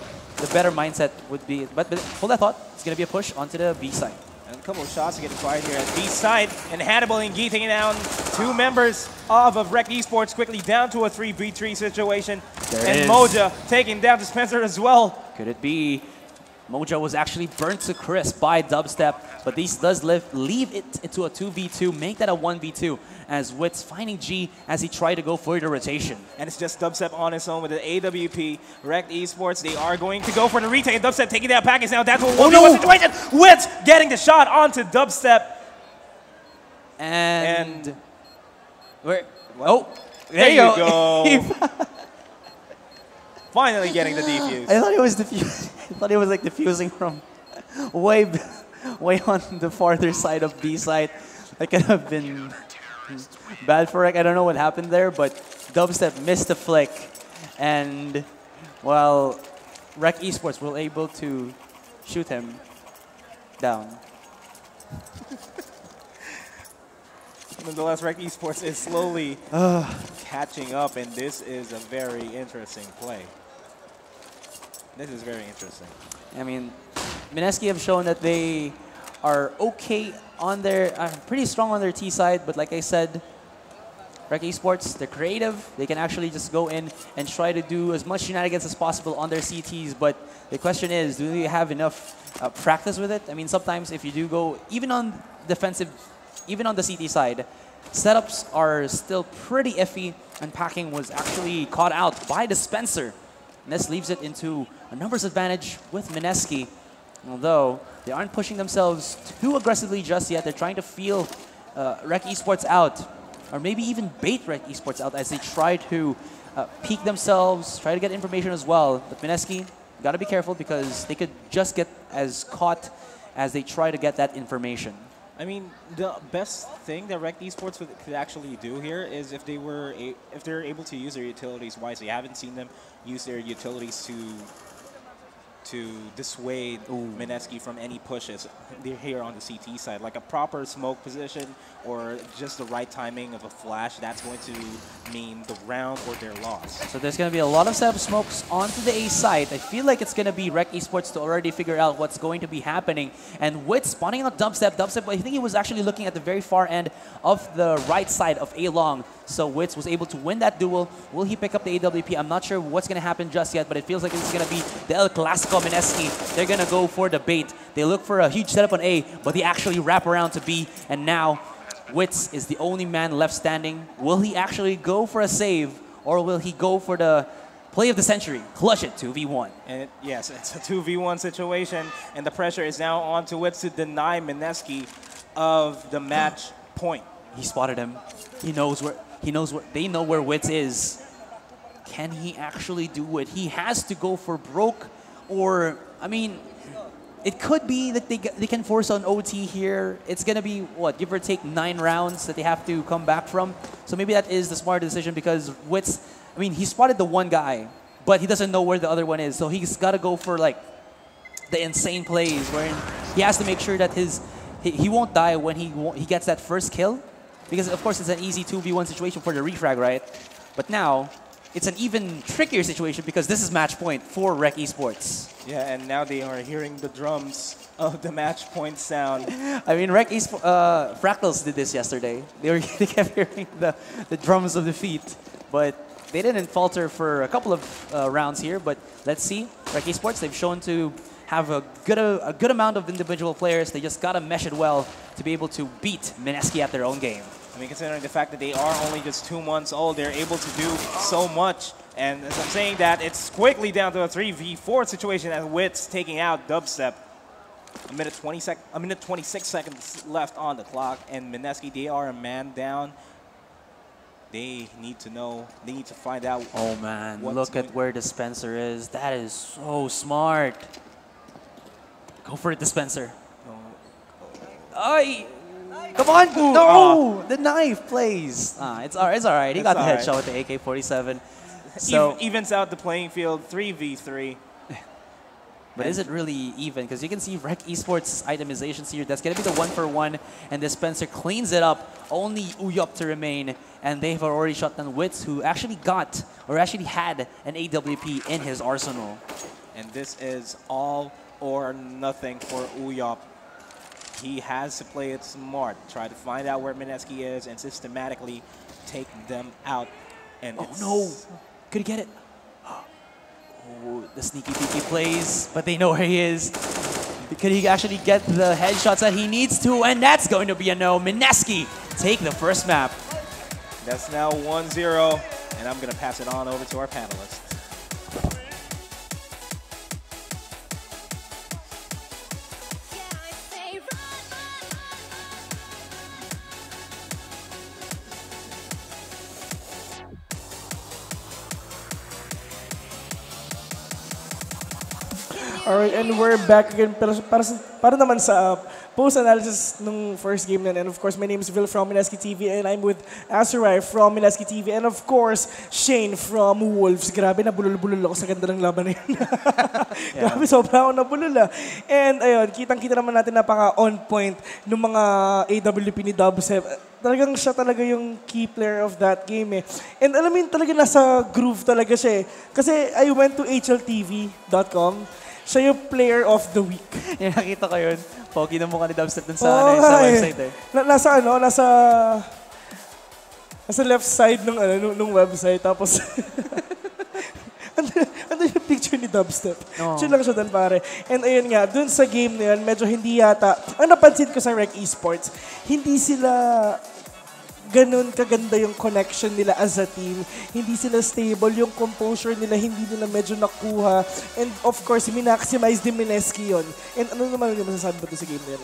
better mindset would be, but hold that thought, it's going to be a push onto the B side. And a couple of shots getting fired here at B side. And Hannibal and Guy taking down 2 members of Rekt eSports quickly down to a 3v3 situation. And Moja taking down Dispenser as well. Could it be? Mojo was actually burnt to crisp by Dubstep, but this does leave it into a 2v2, make that a 1v2, as Wits finding G as he tried to go for the rotation. And it's just Dubstep on his own with the AWP. Rekt eSports, they are going to go for the retake. Dubstep taking that package now. That's what one situation. Wits getting the shot onto Dubstep. And where? Oh, there you go. Finally getting the defuse. I thought it was diffusing. I thought it was like diffusing from way on the farther side of B side. That could have been bad for Rekt. I don't know what happened there, but Dubstep missed the flick, and well, Rekt eSports were able to shoot him down. Nonetheless, Rekt eSports is slowly catching up, and this is a very interesting play. This is very interesting. I mean, Mineski have shown that they are okay on their, pretty strong on their T side, but like I said, Rekt eSports, they're creative. They can actually just go in and try to do as much shenanigans as possible on their CTs, but the question is, do they have enough practice with it? I mean, sometimes if you do go, even on defensive, even on the CT side, setups are still pretty iffy, and Packing was actually caught out by Dispenser. And this leaves it into a numbers advantage with Mineski. Although they aren't pushing themselves too aggressively just yet, they're trying to feel Rekt eSports out, or maybe even bait Rekt eSports out as they try to peek themselves, try to get information as well. But Mineski, gotta be careful because they could just get as caught as they try to get that information. I mean, the best thing that Rekt eSports could actually do here is if they're able to use their utilities wisely. I haven't seen them use their utilities to dissuade Mineski from any pushes here on the CT side. Like a proper smoke position or just the right timing of a flash, that's going to mean the round or their loss. So there's going to be a lot of setup smokes onto the A side. I feel like it's going to be Rekt eSports to already figure out what's going to be happening. And Wit spawning out Dubstep. Dubstep, I think he was actually looking at the very far end of the right side of A long. So Wits was able to win that duel. Will he pick up the AWP? I'm not sure what's going to happen just yet, but it feels like it's going to be the El Clasico Mineski. They're going to go for the bait. They look for a huge setup on A, but they actually wrap around to B. And now Wits is the only man left standing. Will he actually go for a save, or will he go for the play of the century? Clutch it, 2v1. And yes, it's a 2v1 situation, and the pressure is now on to Wits to deny Mineski of the match point. He spotted him. He knows where they know where Wits is. Can he actually do it? He has to go for broke, or I mean, it could be that they can force on OT here. It's gonna be what, give or take 9 rounds that they have to come back from. So maybe that is the smart decision because Wits, I mean, he spotted the one guy, but he doesn't know where the other one is. So he's got to go for like the insane plays wherein he has to make sure that he won't die when he gets that first kill. Because, of course, it's an easy 2v1 situation for the refrag, right? But now, it's an even trickier situation because this is match point for Rekt eSports. Yeah, and now they are hearing the drums of the match point sound. I mean, Rekt eSports, Fractals did this yesterday. They kept hearing the drums of defeat. But they didn't falter for a couple of rounds here. But let's see. Rekt eSports, they've shown to have a good amount of individual players. They just got to mesh it well to be able to beat Mineski at their own game. I mean, considering the fact that they are only just 2 months old, they're able to do so much. And as I'm saying that, it's quickly down to a 3v4 situation as Wits taking out Dubstep. A minute 26 seconds left on the clock, and Mineski, they are a man down. They need to know, they need to find out. Oh man, look at where Dispenser is. That is so smart. Go for it, Dispenser. Ay! Come on! Ooh, no! The knife plays. It's all right. He got the headshot with the AK-47. So evens out the playing field, 3v3. But is it really even? Because you can see Rekt eSports itemizations here. That's going to be the 1-for-1. And Dispenser cleans it up. Only Uyop to remain. And they've already shot down Wits, who actually had an AWP in his arsenal. And this is all or nothing for Uyop. He has to play it smart, try to find out where Mineski is, and systematically take them out. And oh no! Could he get it? Ooh, the sneaky peeky plays, but they know where he is. Could he actually get the headshots that he needs to? And that's going to be a no. Mineski take the first map. That's now 1-0, and I'm going to pass it on over to our panelists. Alright, and we're back again para naman sa post-analysis nung first game na. And of course, my name is Vill from Mineski TV and I'm with Asurai from Mineski TV and of course, Shane from Wolves. Grabe, nabulol-bulol ako sa ganda ng laban na yun. Grabe, sobra ako nabulol And ayun, kitang-kita naman natin napaka-on point ng mga AWP ni Dubsep. Talagang siya talaga yung key player of that game And alam mo yun, talaga nasa groove talaga siya Kasi I went to hltv.com. Siya yung player of the week. Yung nakita ko yun. Pogi na mukha ni Dubstep dun sa, sa website nasa left side ng website. Tapos, ano yung picture ni Dubstep? Chill lang siya dun, pare. And ayun nga, dun sa game na yun, medyo hindi yata, ang napansin ko sa Rekt eSports, hindi sila ganun kaganda yung connection nila as a team. Hindi sila stable. Yung composure nila, hindi nila medyo nakuha. And of course, minaximize din Mineski yun. And ano naman yung masasabi ba sa game nila?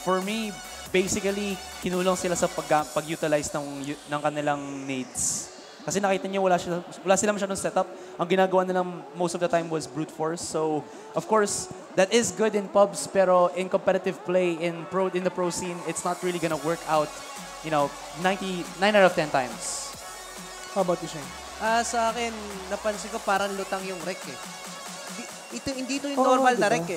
For me, basically, kinulong sila sa pag-utilize ng kanilang needs. Kasi nakita niyo, wala sila masyadong setup. Ang ginagawa nilang most of the time was brute force. So, of course, that is good in pubs, pero in competitive play, in the pro scene, it's not really gonna work out. 9 out of 10 times. How about you, Shane? Sa akin, napansin ko parang lutang yung Rekt Hindi ito yung normal na Rekt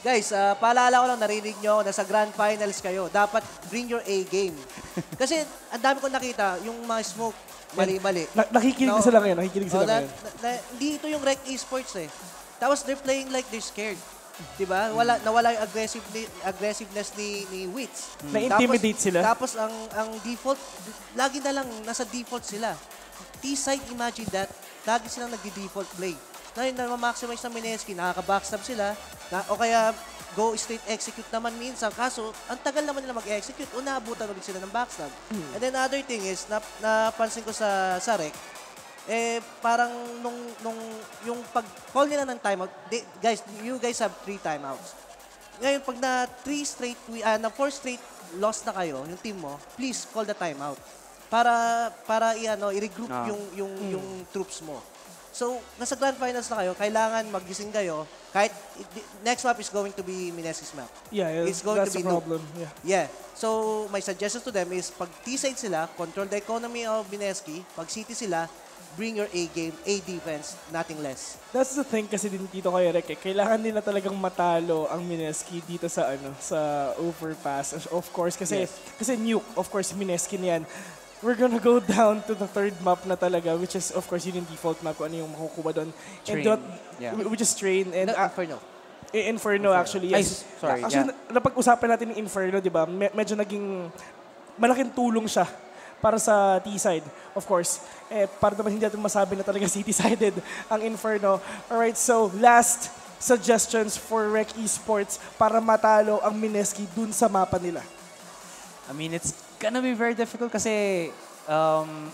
Guys, paalala ko lang, narinig nyo, nasa grand finals kayo. Dapat bring your A game. Kasi ang dami ko nakita, yung mga smoke, mali-mali. Nakikinig na sila ngayon. Hindi ito yung Rekt eSports Tapos they're playing like they're scared. Diba? Nawala yung aggressiveness ni Wits. Na-intimidate sila. Tapos ang default, lagi na lang nasa default sila. T-side, imagine that. Lagi silang nagdi-default play. Ngayon, na-maximize ng Mineski, nakaka-backstab sila. O kaya, go straight execute naman minsan. Kaso, ang tagal naman nila mag-execute. Naabutan ulit sila ng backstab. And then other thing is, napansin ko sa Rekt, parang yung pag-call nila ng timeout, you guys have 3 timeouts. Ngayon, pag na 4 straight loss na kayo, yung team mo, please call the timeout. Para i-regroup yung troops mo. So, nasa grand finals na kayo, kailangan magising kayo, kahit next map is going to be Mineski's map. Yeah, it's going that's to be the problem. Yeah. So, my suggestion to them is, pag T-side sila, control the economy of Mineski. Pag City sila, bring your A game, A defense, nothing less. That's the thing kasi din dito kay Rekt Kailangan nila talagang matalo ang Mineski dito sa sa Overpass. Of course, kasi nuke, of course, Mineski niyan. We're gonna go down to the third map na talaga, which is, of course, yun yung default map, kung ano yung makukuha doon. Which is Train. And, Inferno. Inferno, actually, yes. Sorry, actually, napag-usapan natin yung Inferno, di ba? Medyo naging malaking tulong siya para sa T-side, of course. Para naman hindi natin masabi na talaga City-sided ang Inferno. Alright, so last suggestions for Rekt eSports para matalo ang Mineski dun sa mapa nila. I mean, it's gonna be very difficult kasi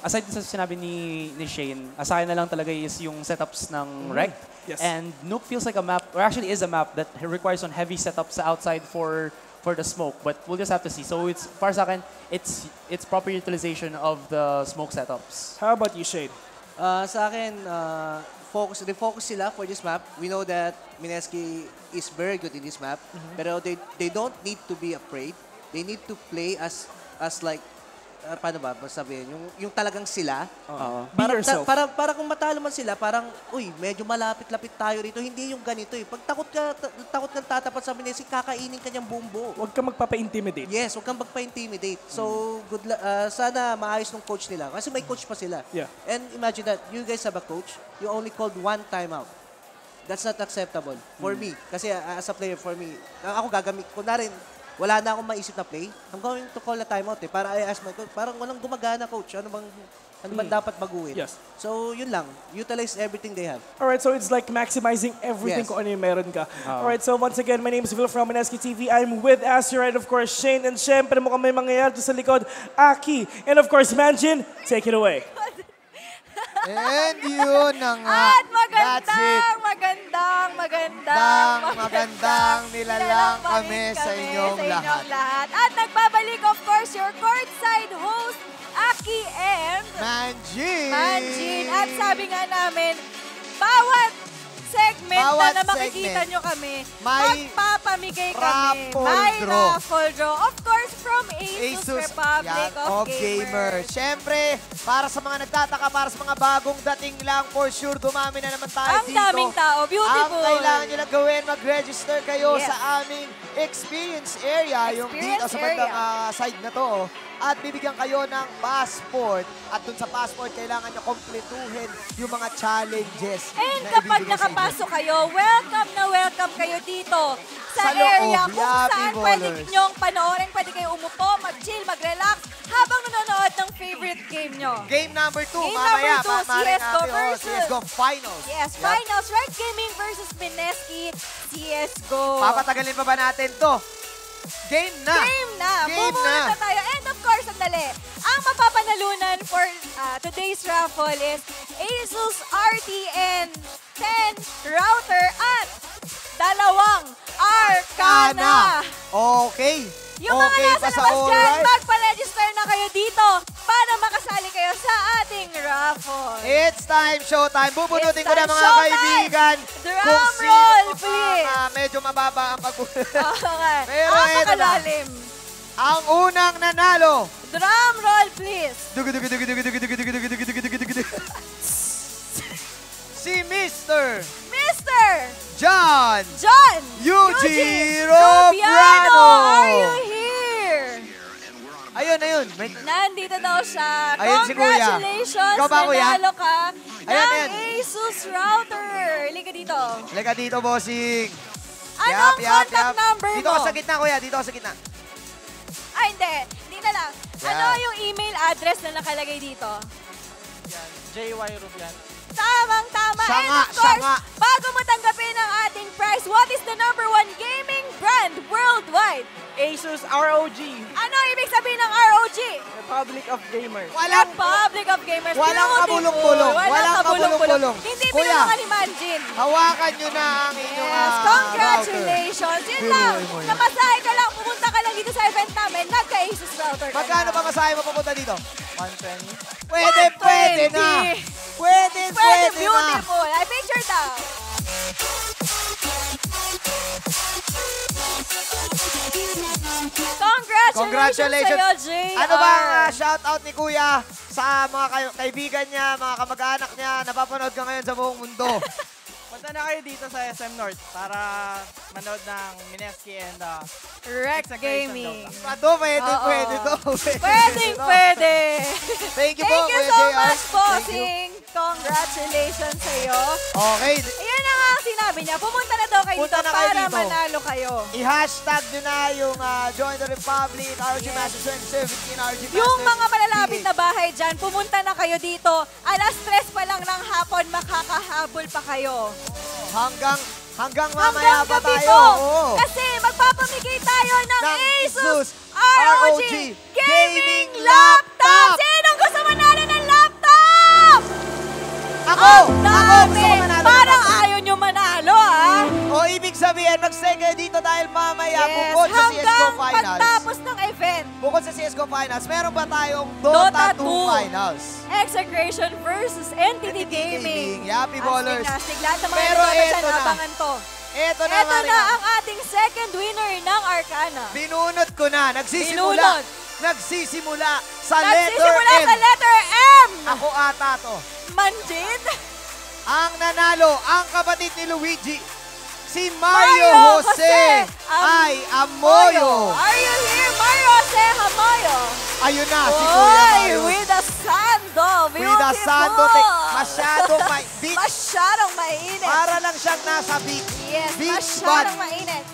aside sa sinabi ni Shane, aside na lang talaga is yung setups ng Rekt. Yes. And Nuke feels like a map, or actually is a map that requires on heavy setups outside for the smoke, but we'll just have to see. So it's, para sa akin, it's proper utilization of the smoke setups. How about you, Shane? Sa akin, refocus sila for this map. We know that Mineski is very good in this map, pero they don't need to be afraid. They need to play as like, paano ba sabihin, yung talagang sila. Para kung matalo man sila, parang, uy, medyo malapit-lapit tayo rito. Hindi yung ganito Pag takot kang tatapat sa Mineski, kakainin ka niyang buong buo. Huwag kang magpapa-intimidate. Yes, huwag kang magpa-intimidate. So, sana maayos ng coach nila. Kasi may coach pa sila. Yeah. And imagine that, you guys have a coach, you only called 1 timeout. That's not acceptable for me. Kasi as a player, for me, ako gagamit ko na rin, wala na akong maisip na play, I'm going to call a timeout eh. Para I ask my coach, parang walang gumagana coach. Ano bang dapat baguhin? Yes. So, yun lang. Utilize everything they have. Alright, so it's like maximizing everything Yes. kung ano yung meron ka. Alright, so once again, my name is Vill from Mineski TV. I'm with Asurai and of course Shane. And syempre mukhang may mangyayari sa likod, Aki. And of course, Manjin, take it away. And yun na nga. At That's it. magandang nilalang kami sa inyong lahat. At nagbabalik, of course, your courtside host, Aki and Manjin. At sabi nga namin, bawat segment Bawat na makikita segment, nyo kami, may magpapamigay kami. raffle May draw. raffle draw. Of course, from ASUS Republic yan, of Gamers. Siyempre, para sa mga nagtataka, para sa mga bagong dating lang, for sure, dumami na naman tayo Ang dito. daming tao. Beautiful. Ang kailangan nyo lang gawin, mag-register kayo Yes. sa aming experience area, yung dito sa bandang side na to. At bibigyan kayo ng passport. At dun sa passport, kailangan nyo kompletuhin yung mga challenges. And na kapag ibibigay sa inyo. nakapasok kayo, welcome kayo dito sa Sa loob, area kung Yappy saan pwede Ballers. nyong panoorin, pwede kayo umupo, mag-chill, mag-relax habang nanonood ng favorite game nyo. Game number 2, Game mamaya. number 2, CSGO versus- CSGO Finals. Yes, Yep. finals, Rekt Gaming versus Mineski.CSGO. Papatagalin pa ba natin to? Game na! Game na! Game Bumuha na. na tayo. And of course, sandali, ang mapapanalunan for today's raffle is ASUS RTN 10 router at 2 Arcana. Okay. Yung mga okay, nasa pa sa labas dyan, alright. magpa-register na kayo dito para makasali kayo sa ating raffle. It's time, showtime. Bubunutin It's ko na time, mga showtime. kaibigan. Drum kung sino roll, ang please. medyo mababa ang pagbunutin. Okay. Pero Ang eto na. makalalim. Ang unang nanalo. Drum roll, please. Si Mr. Mr. John John Yuji Robiano, Robiano. are you here? Ayun. Nandito daw siya. Ayun si Kuya. Congratulations, Ikaw ba, Kuya? nanalo ka Ayan. ng ASUS router. Halika dito. Halika dito, bossing. Anong contact number Dito mo? ka sa gitna, kuya. Dito ka sa gitna. Ay, hindi. Hindi na lang. Yan. Ano yung email address na nakalagay dito? JY Rubian. Tamang-tama. Siya And nga, of siya course, nga. bago mo tanggapin ang ating prize, what is the #1 gaming brand worldwide? ASUS ROG. Ano ibig sabihin ng ROG? Republic of Gamers. Republic of Gamers. Walang Beautiful. kabulong-bulong. Walang kabulong-bulong. Hindi Kuya. pinangalan ni Manjin. Hawakan nyo na ang inyong Yes, router. congratulations. Yun lang. Biruin mo yan. Namasahe ka lang, pumunta ka lang dito sa event namin, nagka-ASUS router ka Magkano na. ba masahe mo papunta dito? 120. Pwede na. 120. Pwede Pwede, na. beautiful. I picture down. Congratulations sa'yo, JR. Ano ba ang shoutout ni Kuya sa mga kaibigan niya, mga kamag-anak niya, napapanood ka ngayon sa buong mundo? Punta na kayo dito sa SM North para manood ng Mineski and Rekt Execration Gaming. Pato, pwede Oo. to. Pwedeng pwede. Thank you po, Thank you Kuya so JR. much, Thank you. bossing. Congratulations sa'yo. Okay, Ayan na nga ang sinabi niya. Pumunta na daw kayo Punta dito na kayo para dito. manalo kayo. i-hashtag nyo na yung Join the Republic, ROG Masters 2017, ROG Masters. Yung mga malalapit PH. na bahay dyan, pumunta na kayo dito. Alas 3 pa lang ng hapon, makakahabol pa kayo. Hanggang mamaya Hanggang pa gabi tayo. po. Oo. Kasi magpapamigay tayo ng Ng ASUS ASUS ROG ROG Gaming Gaming Laptop! Laptop! Sinong gusto manalo ng laptop? Ako! Ang Ako! dami! Gusto ko manalo. Parang ayaw nyo manalo, ah! O ibig sabihin, mag-stay kayo dito dahil mamaya Yes, bukod sa CSGO hanggang Finals. pagtapos ng event. Bukod sa CSGO Finals, meron ba tayong Dota Dota 2 2 Finals? Execration versus Entity Entity Gaming. Yappy Ballers. Astig, lahat ng mga Pero nanonood dyan, eto na. abangan to. Ito na, Ito na Marina. ang ating second winner ng Arcana. Binunot ko na. Nagsisimula. Binunot. Nagsisimula sa letter Nagsisimula M. sa letter M. Ako ata to. Manjin. Ang nanalo, ang kapatid ni Luigi, si Mario Mario Jose Am- ay Amoyo. Are you here, Mario Jose Hamayo? Ayun na, si Kuya Oy, Mario. with a sando. With a sando, masyadong beach. Masyadong mainit. Para lang siyang nasa beach. Yes, Beach masyadong bud. mainit.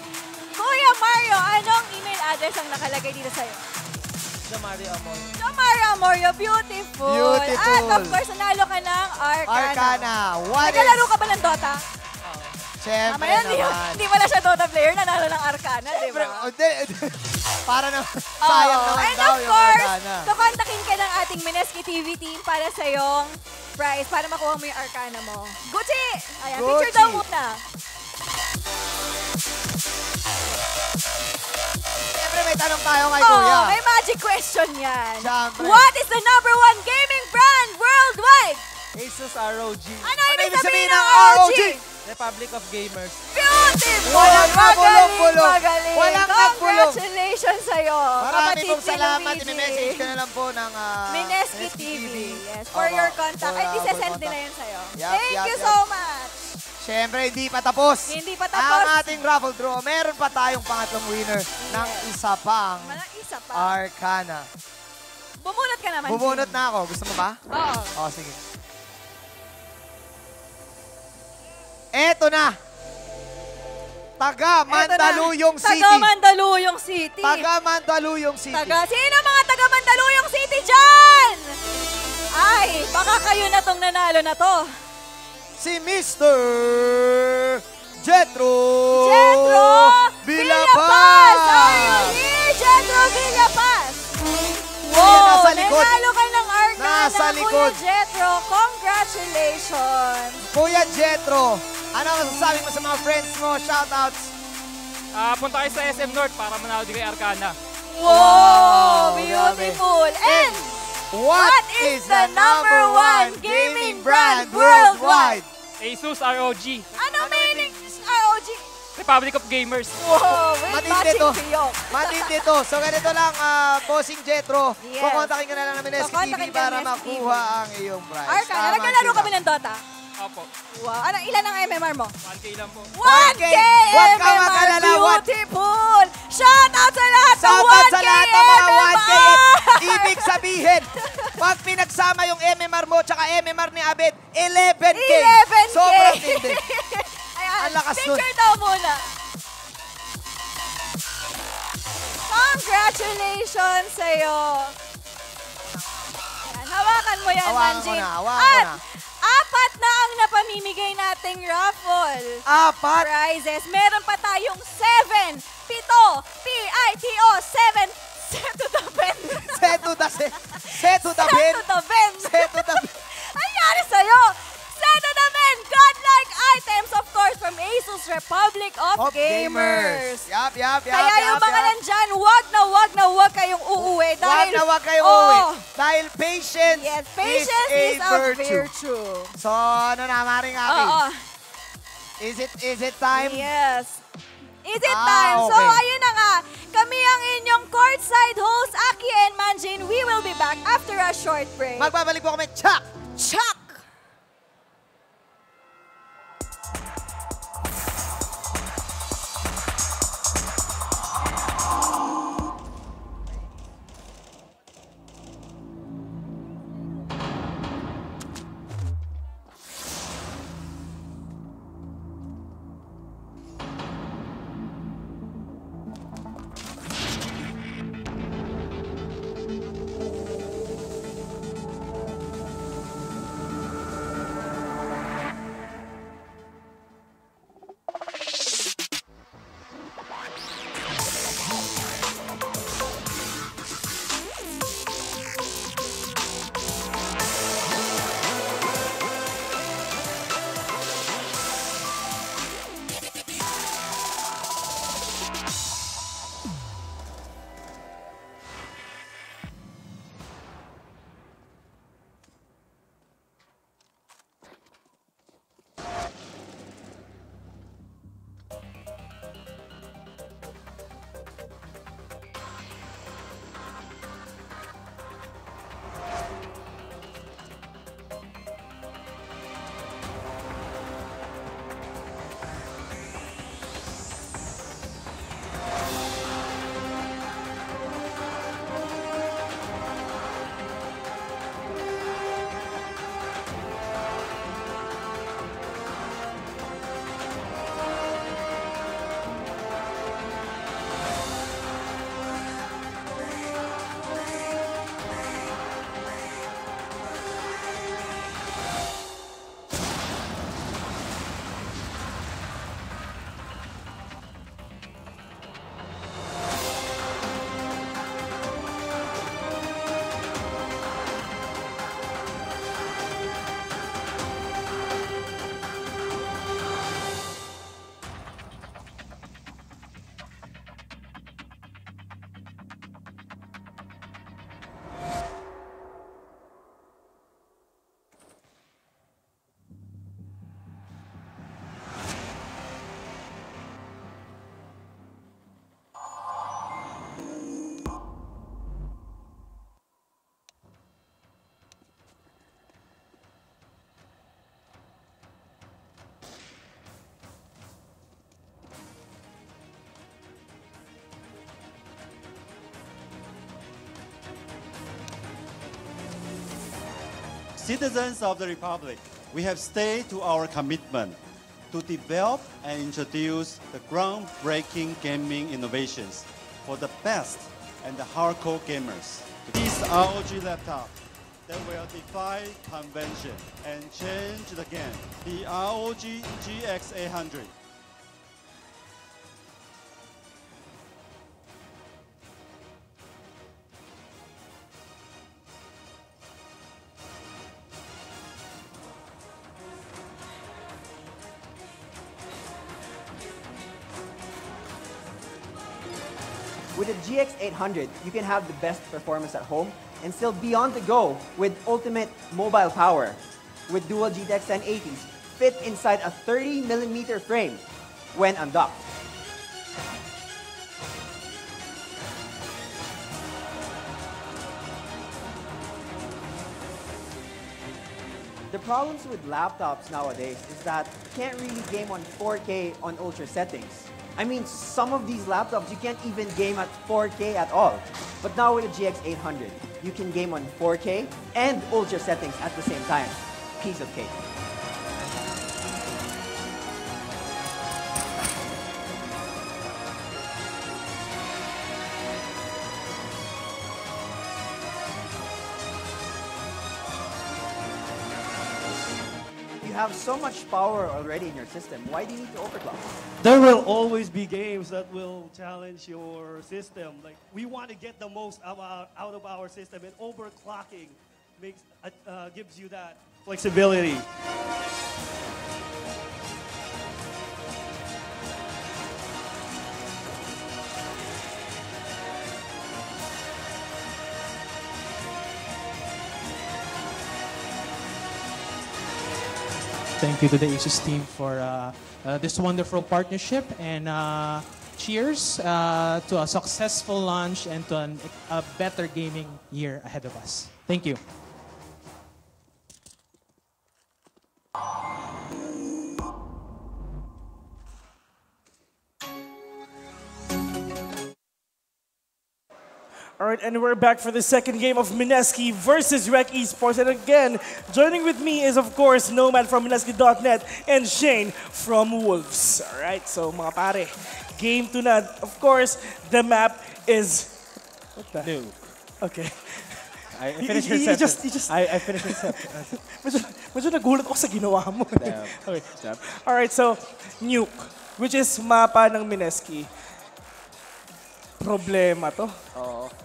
Kuya Mario, anong email address ang nakalagay dito sa'yo? Mario Amor. Mario Amorio, beautiful. Beautiful. At of course, nanalo ka ng Arcana. Arcana. What Naglalaro is... ka ba ng Dota? Siyempre Mamaya, naman. hindi wala siya Dota player, nanalo ng Arcana, di ba? Para na, sayang naman And daw of yung course, Arcana. kukontakin ka ng ating Mineski TV team para sa iyong prize, para makuha mo yung Arcana mo. Gucci! Ayan, picture Gucci. daw muna. Siyempre may tanong tayo kay Kuya. May magic question yan. Siyempre. What is the #1 gaming brand worldwide? ASUS ROG. Ano ibig ibig sabihin sabihin ng ng ROG? ROG? Republic of Gamers. Beautiful! Walang nabulong-bulong. Magaling! Walang nabulong. Congratulations sa'yo. Marami kapatid pong ni salamat. Luigi. I-message ka na lang po ng Mineski TV. Yes, for Opo, your contact. for, Ay, for isasend contact. din na yun sa'yo. Yup, Thank yup, you yup. so much. Siyempre, hindi pa tapos. Hindi pa tapos. Ang ating raffle draw. Meron pa tayong pangatlong winner ng isa pang Walang isa pa. Arcana. Bumunot ka naman. Bubunot na ako. Gusto mo ba? Oo. O, sige. Eto na. Taga Mandaluyong City. Taga Mandaluyong City. Taga Mandaluyong City. Sino mga taga Mandaluyong City dyan? Ay, baka kayo na tong nanalo na to. Si Mr. Jetro Villapaz! Are you here, Jetro Villapaz? Kuya, nasa likod. Nanalo ka ng Arcana, Nasa Kuya likod. Jetro. Congratulations. Kuya Jetro, ano masasabi mo sa mga friends mo? Shoutouts. Punta kayo sa SM North para manalo din kay Arcana. Wow, Wow, beautiful. And What is the #1 gaming brand worldwide? ASUS ROG. ano meaning ROG? Republic of Gamers. Wow, with Matindi matching to. piyok. Matindi to. So ganito lang, Bossing Jetro. Yes. Kukontakin ka na lang ng Mineski TV Kukontakin ka para ng Mineski makuha ang iyong prize. Arcana, Tama naglalaro sila. kami ng Dota. Opo. Wow, ilan ang MMR mo? 1K lang po. 1K Huwag ka MMR, mag-alala, beautiful! Shout out sa lahat ng 1K Sabat sa lahat ng mga 1K. MMR! Ibig sabihin, pag pinagsama yung MMR mo tsaka MMR ni Abed, 11K. 11K! Sobrang tindi. Ayan, Ang lakas nun. picture daw muna. Congratulations sa'yo. Ayan, hawakan mo yan, Hawakan ko Manjin. na, hawakan ko At na. 4 na ang napamimigay nating raffle. 4. Prizes. Meron pa tayong 7. 7. P-I-T-O. 7. Set to the pen. Set to the ben. Set to the pen. Set to the ben. Nangyari sa'yo? Set to the pen. Godlike items, of course, from ASUS Republic of Gamers. Yap. Kaya yung mga nandyan, wag kayong uuwi. Wag kayong Oo. uuwi. Dahil patience, Yes, patience is a virtue. So, ano na, Maring Aki? Oo. Is it time? Yes. Is it time? So, okay. ayun na nga. Kami ang inyong courtside host, Aki and Manjin. We will be back after a short break. Magbabalik po kami. Chak! Chuck! citizens of the Republic, we have stayed to our commitment to develop and introduce the groundbreaking gaming innovations for the best and the hardcore gamers. This ROG laptop that will defy convention and change the game. The ROG GX 800. With the GX 800, you can have the best performance at home and still be on the go with ultimate mobile power. With dual GTX 1080s, fit inside a 30mm frame when undocked. The problems with laptops nowadays is that you can't really game on 4K on ultra settings. I mean, some of these laptops, you can't even game at 4K at all. But now with the GX 800, you can game on 4K and ultra settings at the same time. Piece of cake. You have so much power already in your system. Why do you need to overclock? There will always be games that will challenge your system. Like, we want to get the most out of our system, and overclocking gives you that flexibility. Thank you to the ASUS team for this wonderful partnership, and cheers to a successful launch and to a better gaming year ahead of us. Thank you. All right, and we're back for the second game of Mineski versus Rekt eSports. And again, joining with me is, of course, Nomad from Mineski.net and Shane from Wolves. All right, so mga pare, game 2 na. Of course, the map is... What the? No. Okay. I finished your sentence. I finished your sentence. Medyo nagulat ako sa ginawa mo. Damn. Okay. All right, so Nuke, which is mapa ng Mineski. Problema to.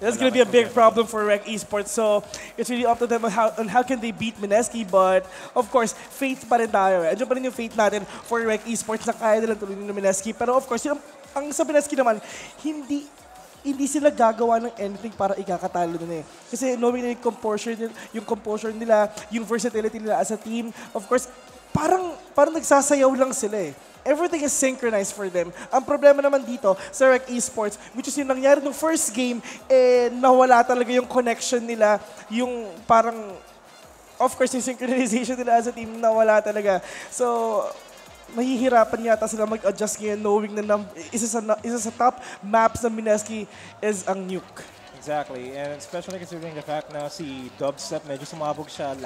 That's gonna be a big problem for Rekt eSports. So it's really up to them on how can they beat Mineski. But of course, faith pa rin tayo. Andiyan pa rin yung faith natin for Rekt eSports na kaya nilang tuloy ng Mineski. Pero of course, ang sa Mineski naman, hindi sila gagawa ng anything para ikakatalo nila eh. Kasi knowing na yung composure nila, yung versatility nila as a team, of course, parang nagsasayaw lang sila eh. Everything is synchronized for them. Ang problema naman dito sa Rekt eSports, which is yung nangyari nung first game, nawala talaga yung connection nila, yung parang, of course, yung synchronization nila as a team, nawala talaga. So, mahihirapan yata sila mag-adjust ngayon knowing na isa sa top maps ng Mineski is ang Nuke. Exactly, and especially considering the fact na si Dubstep medyo sumabog siya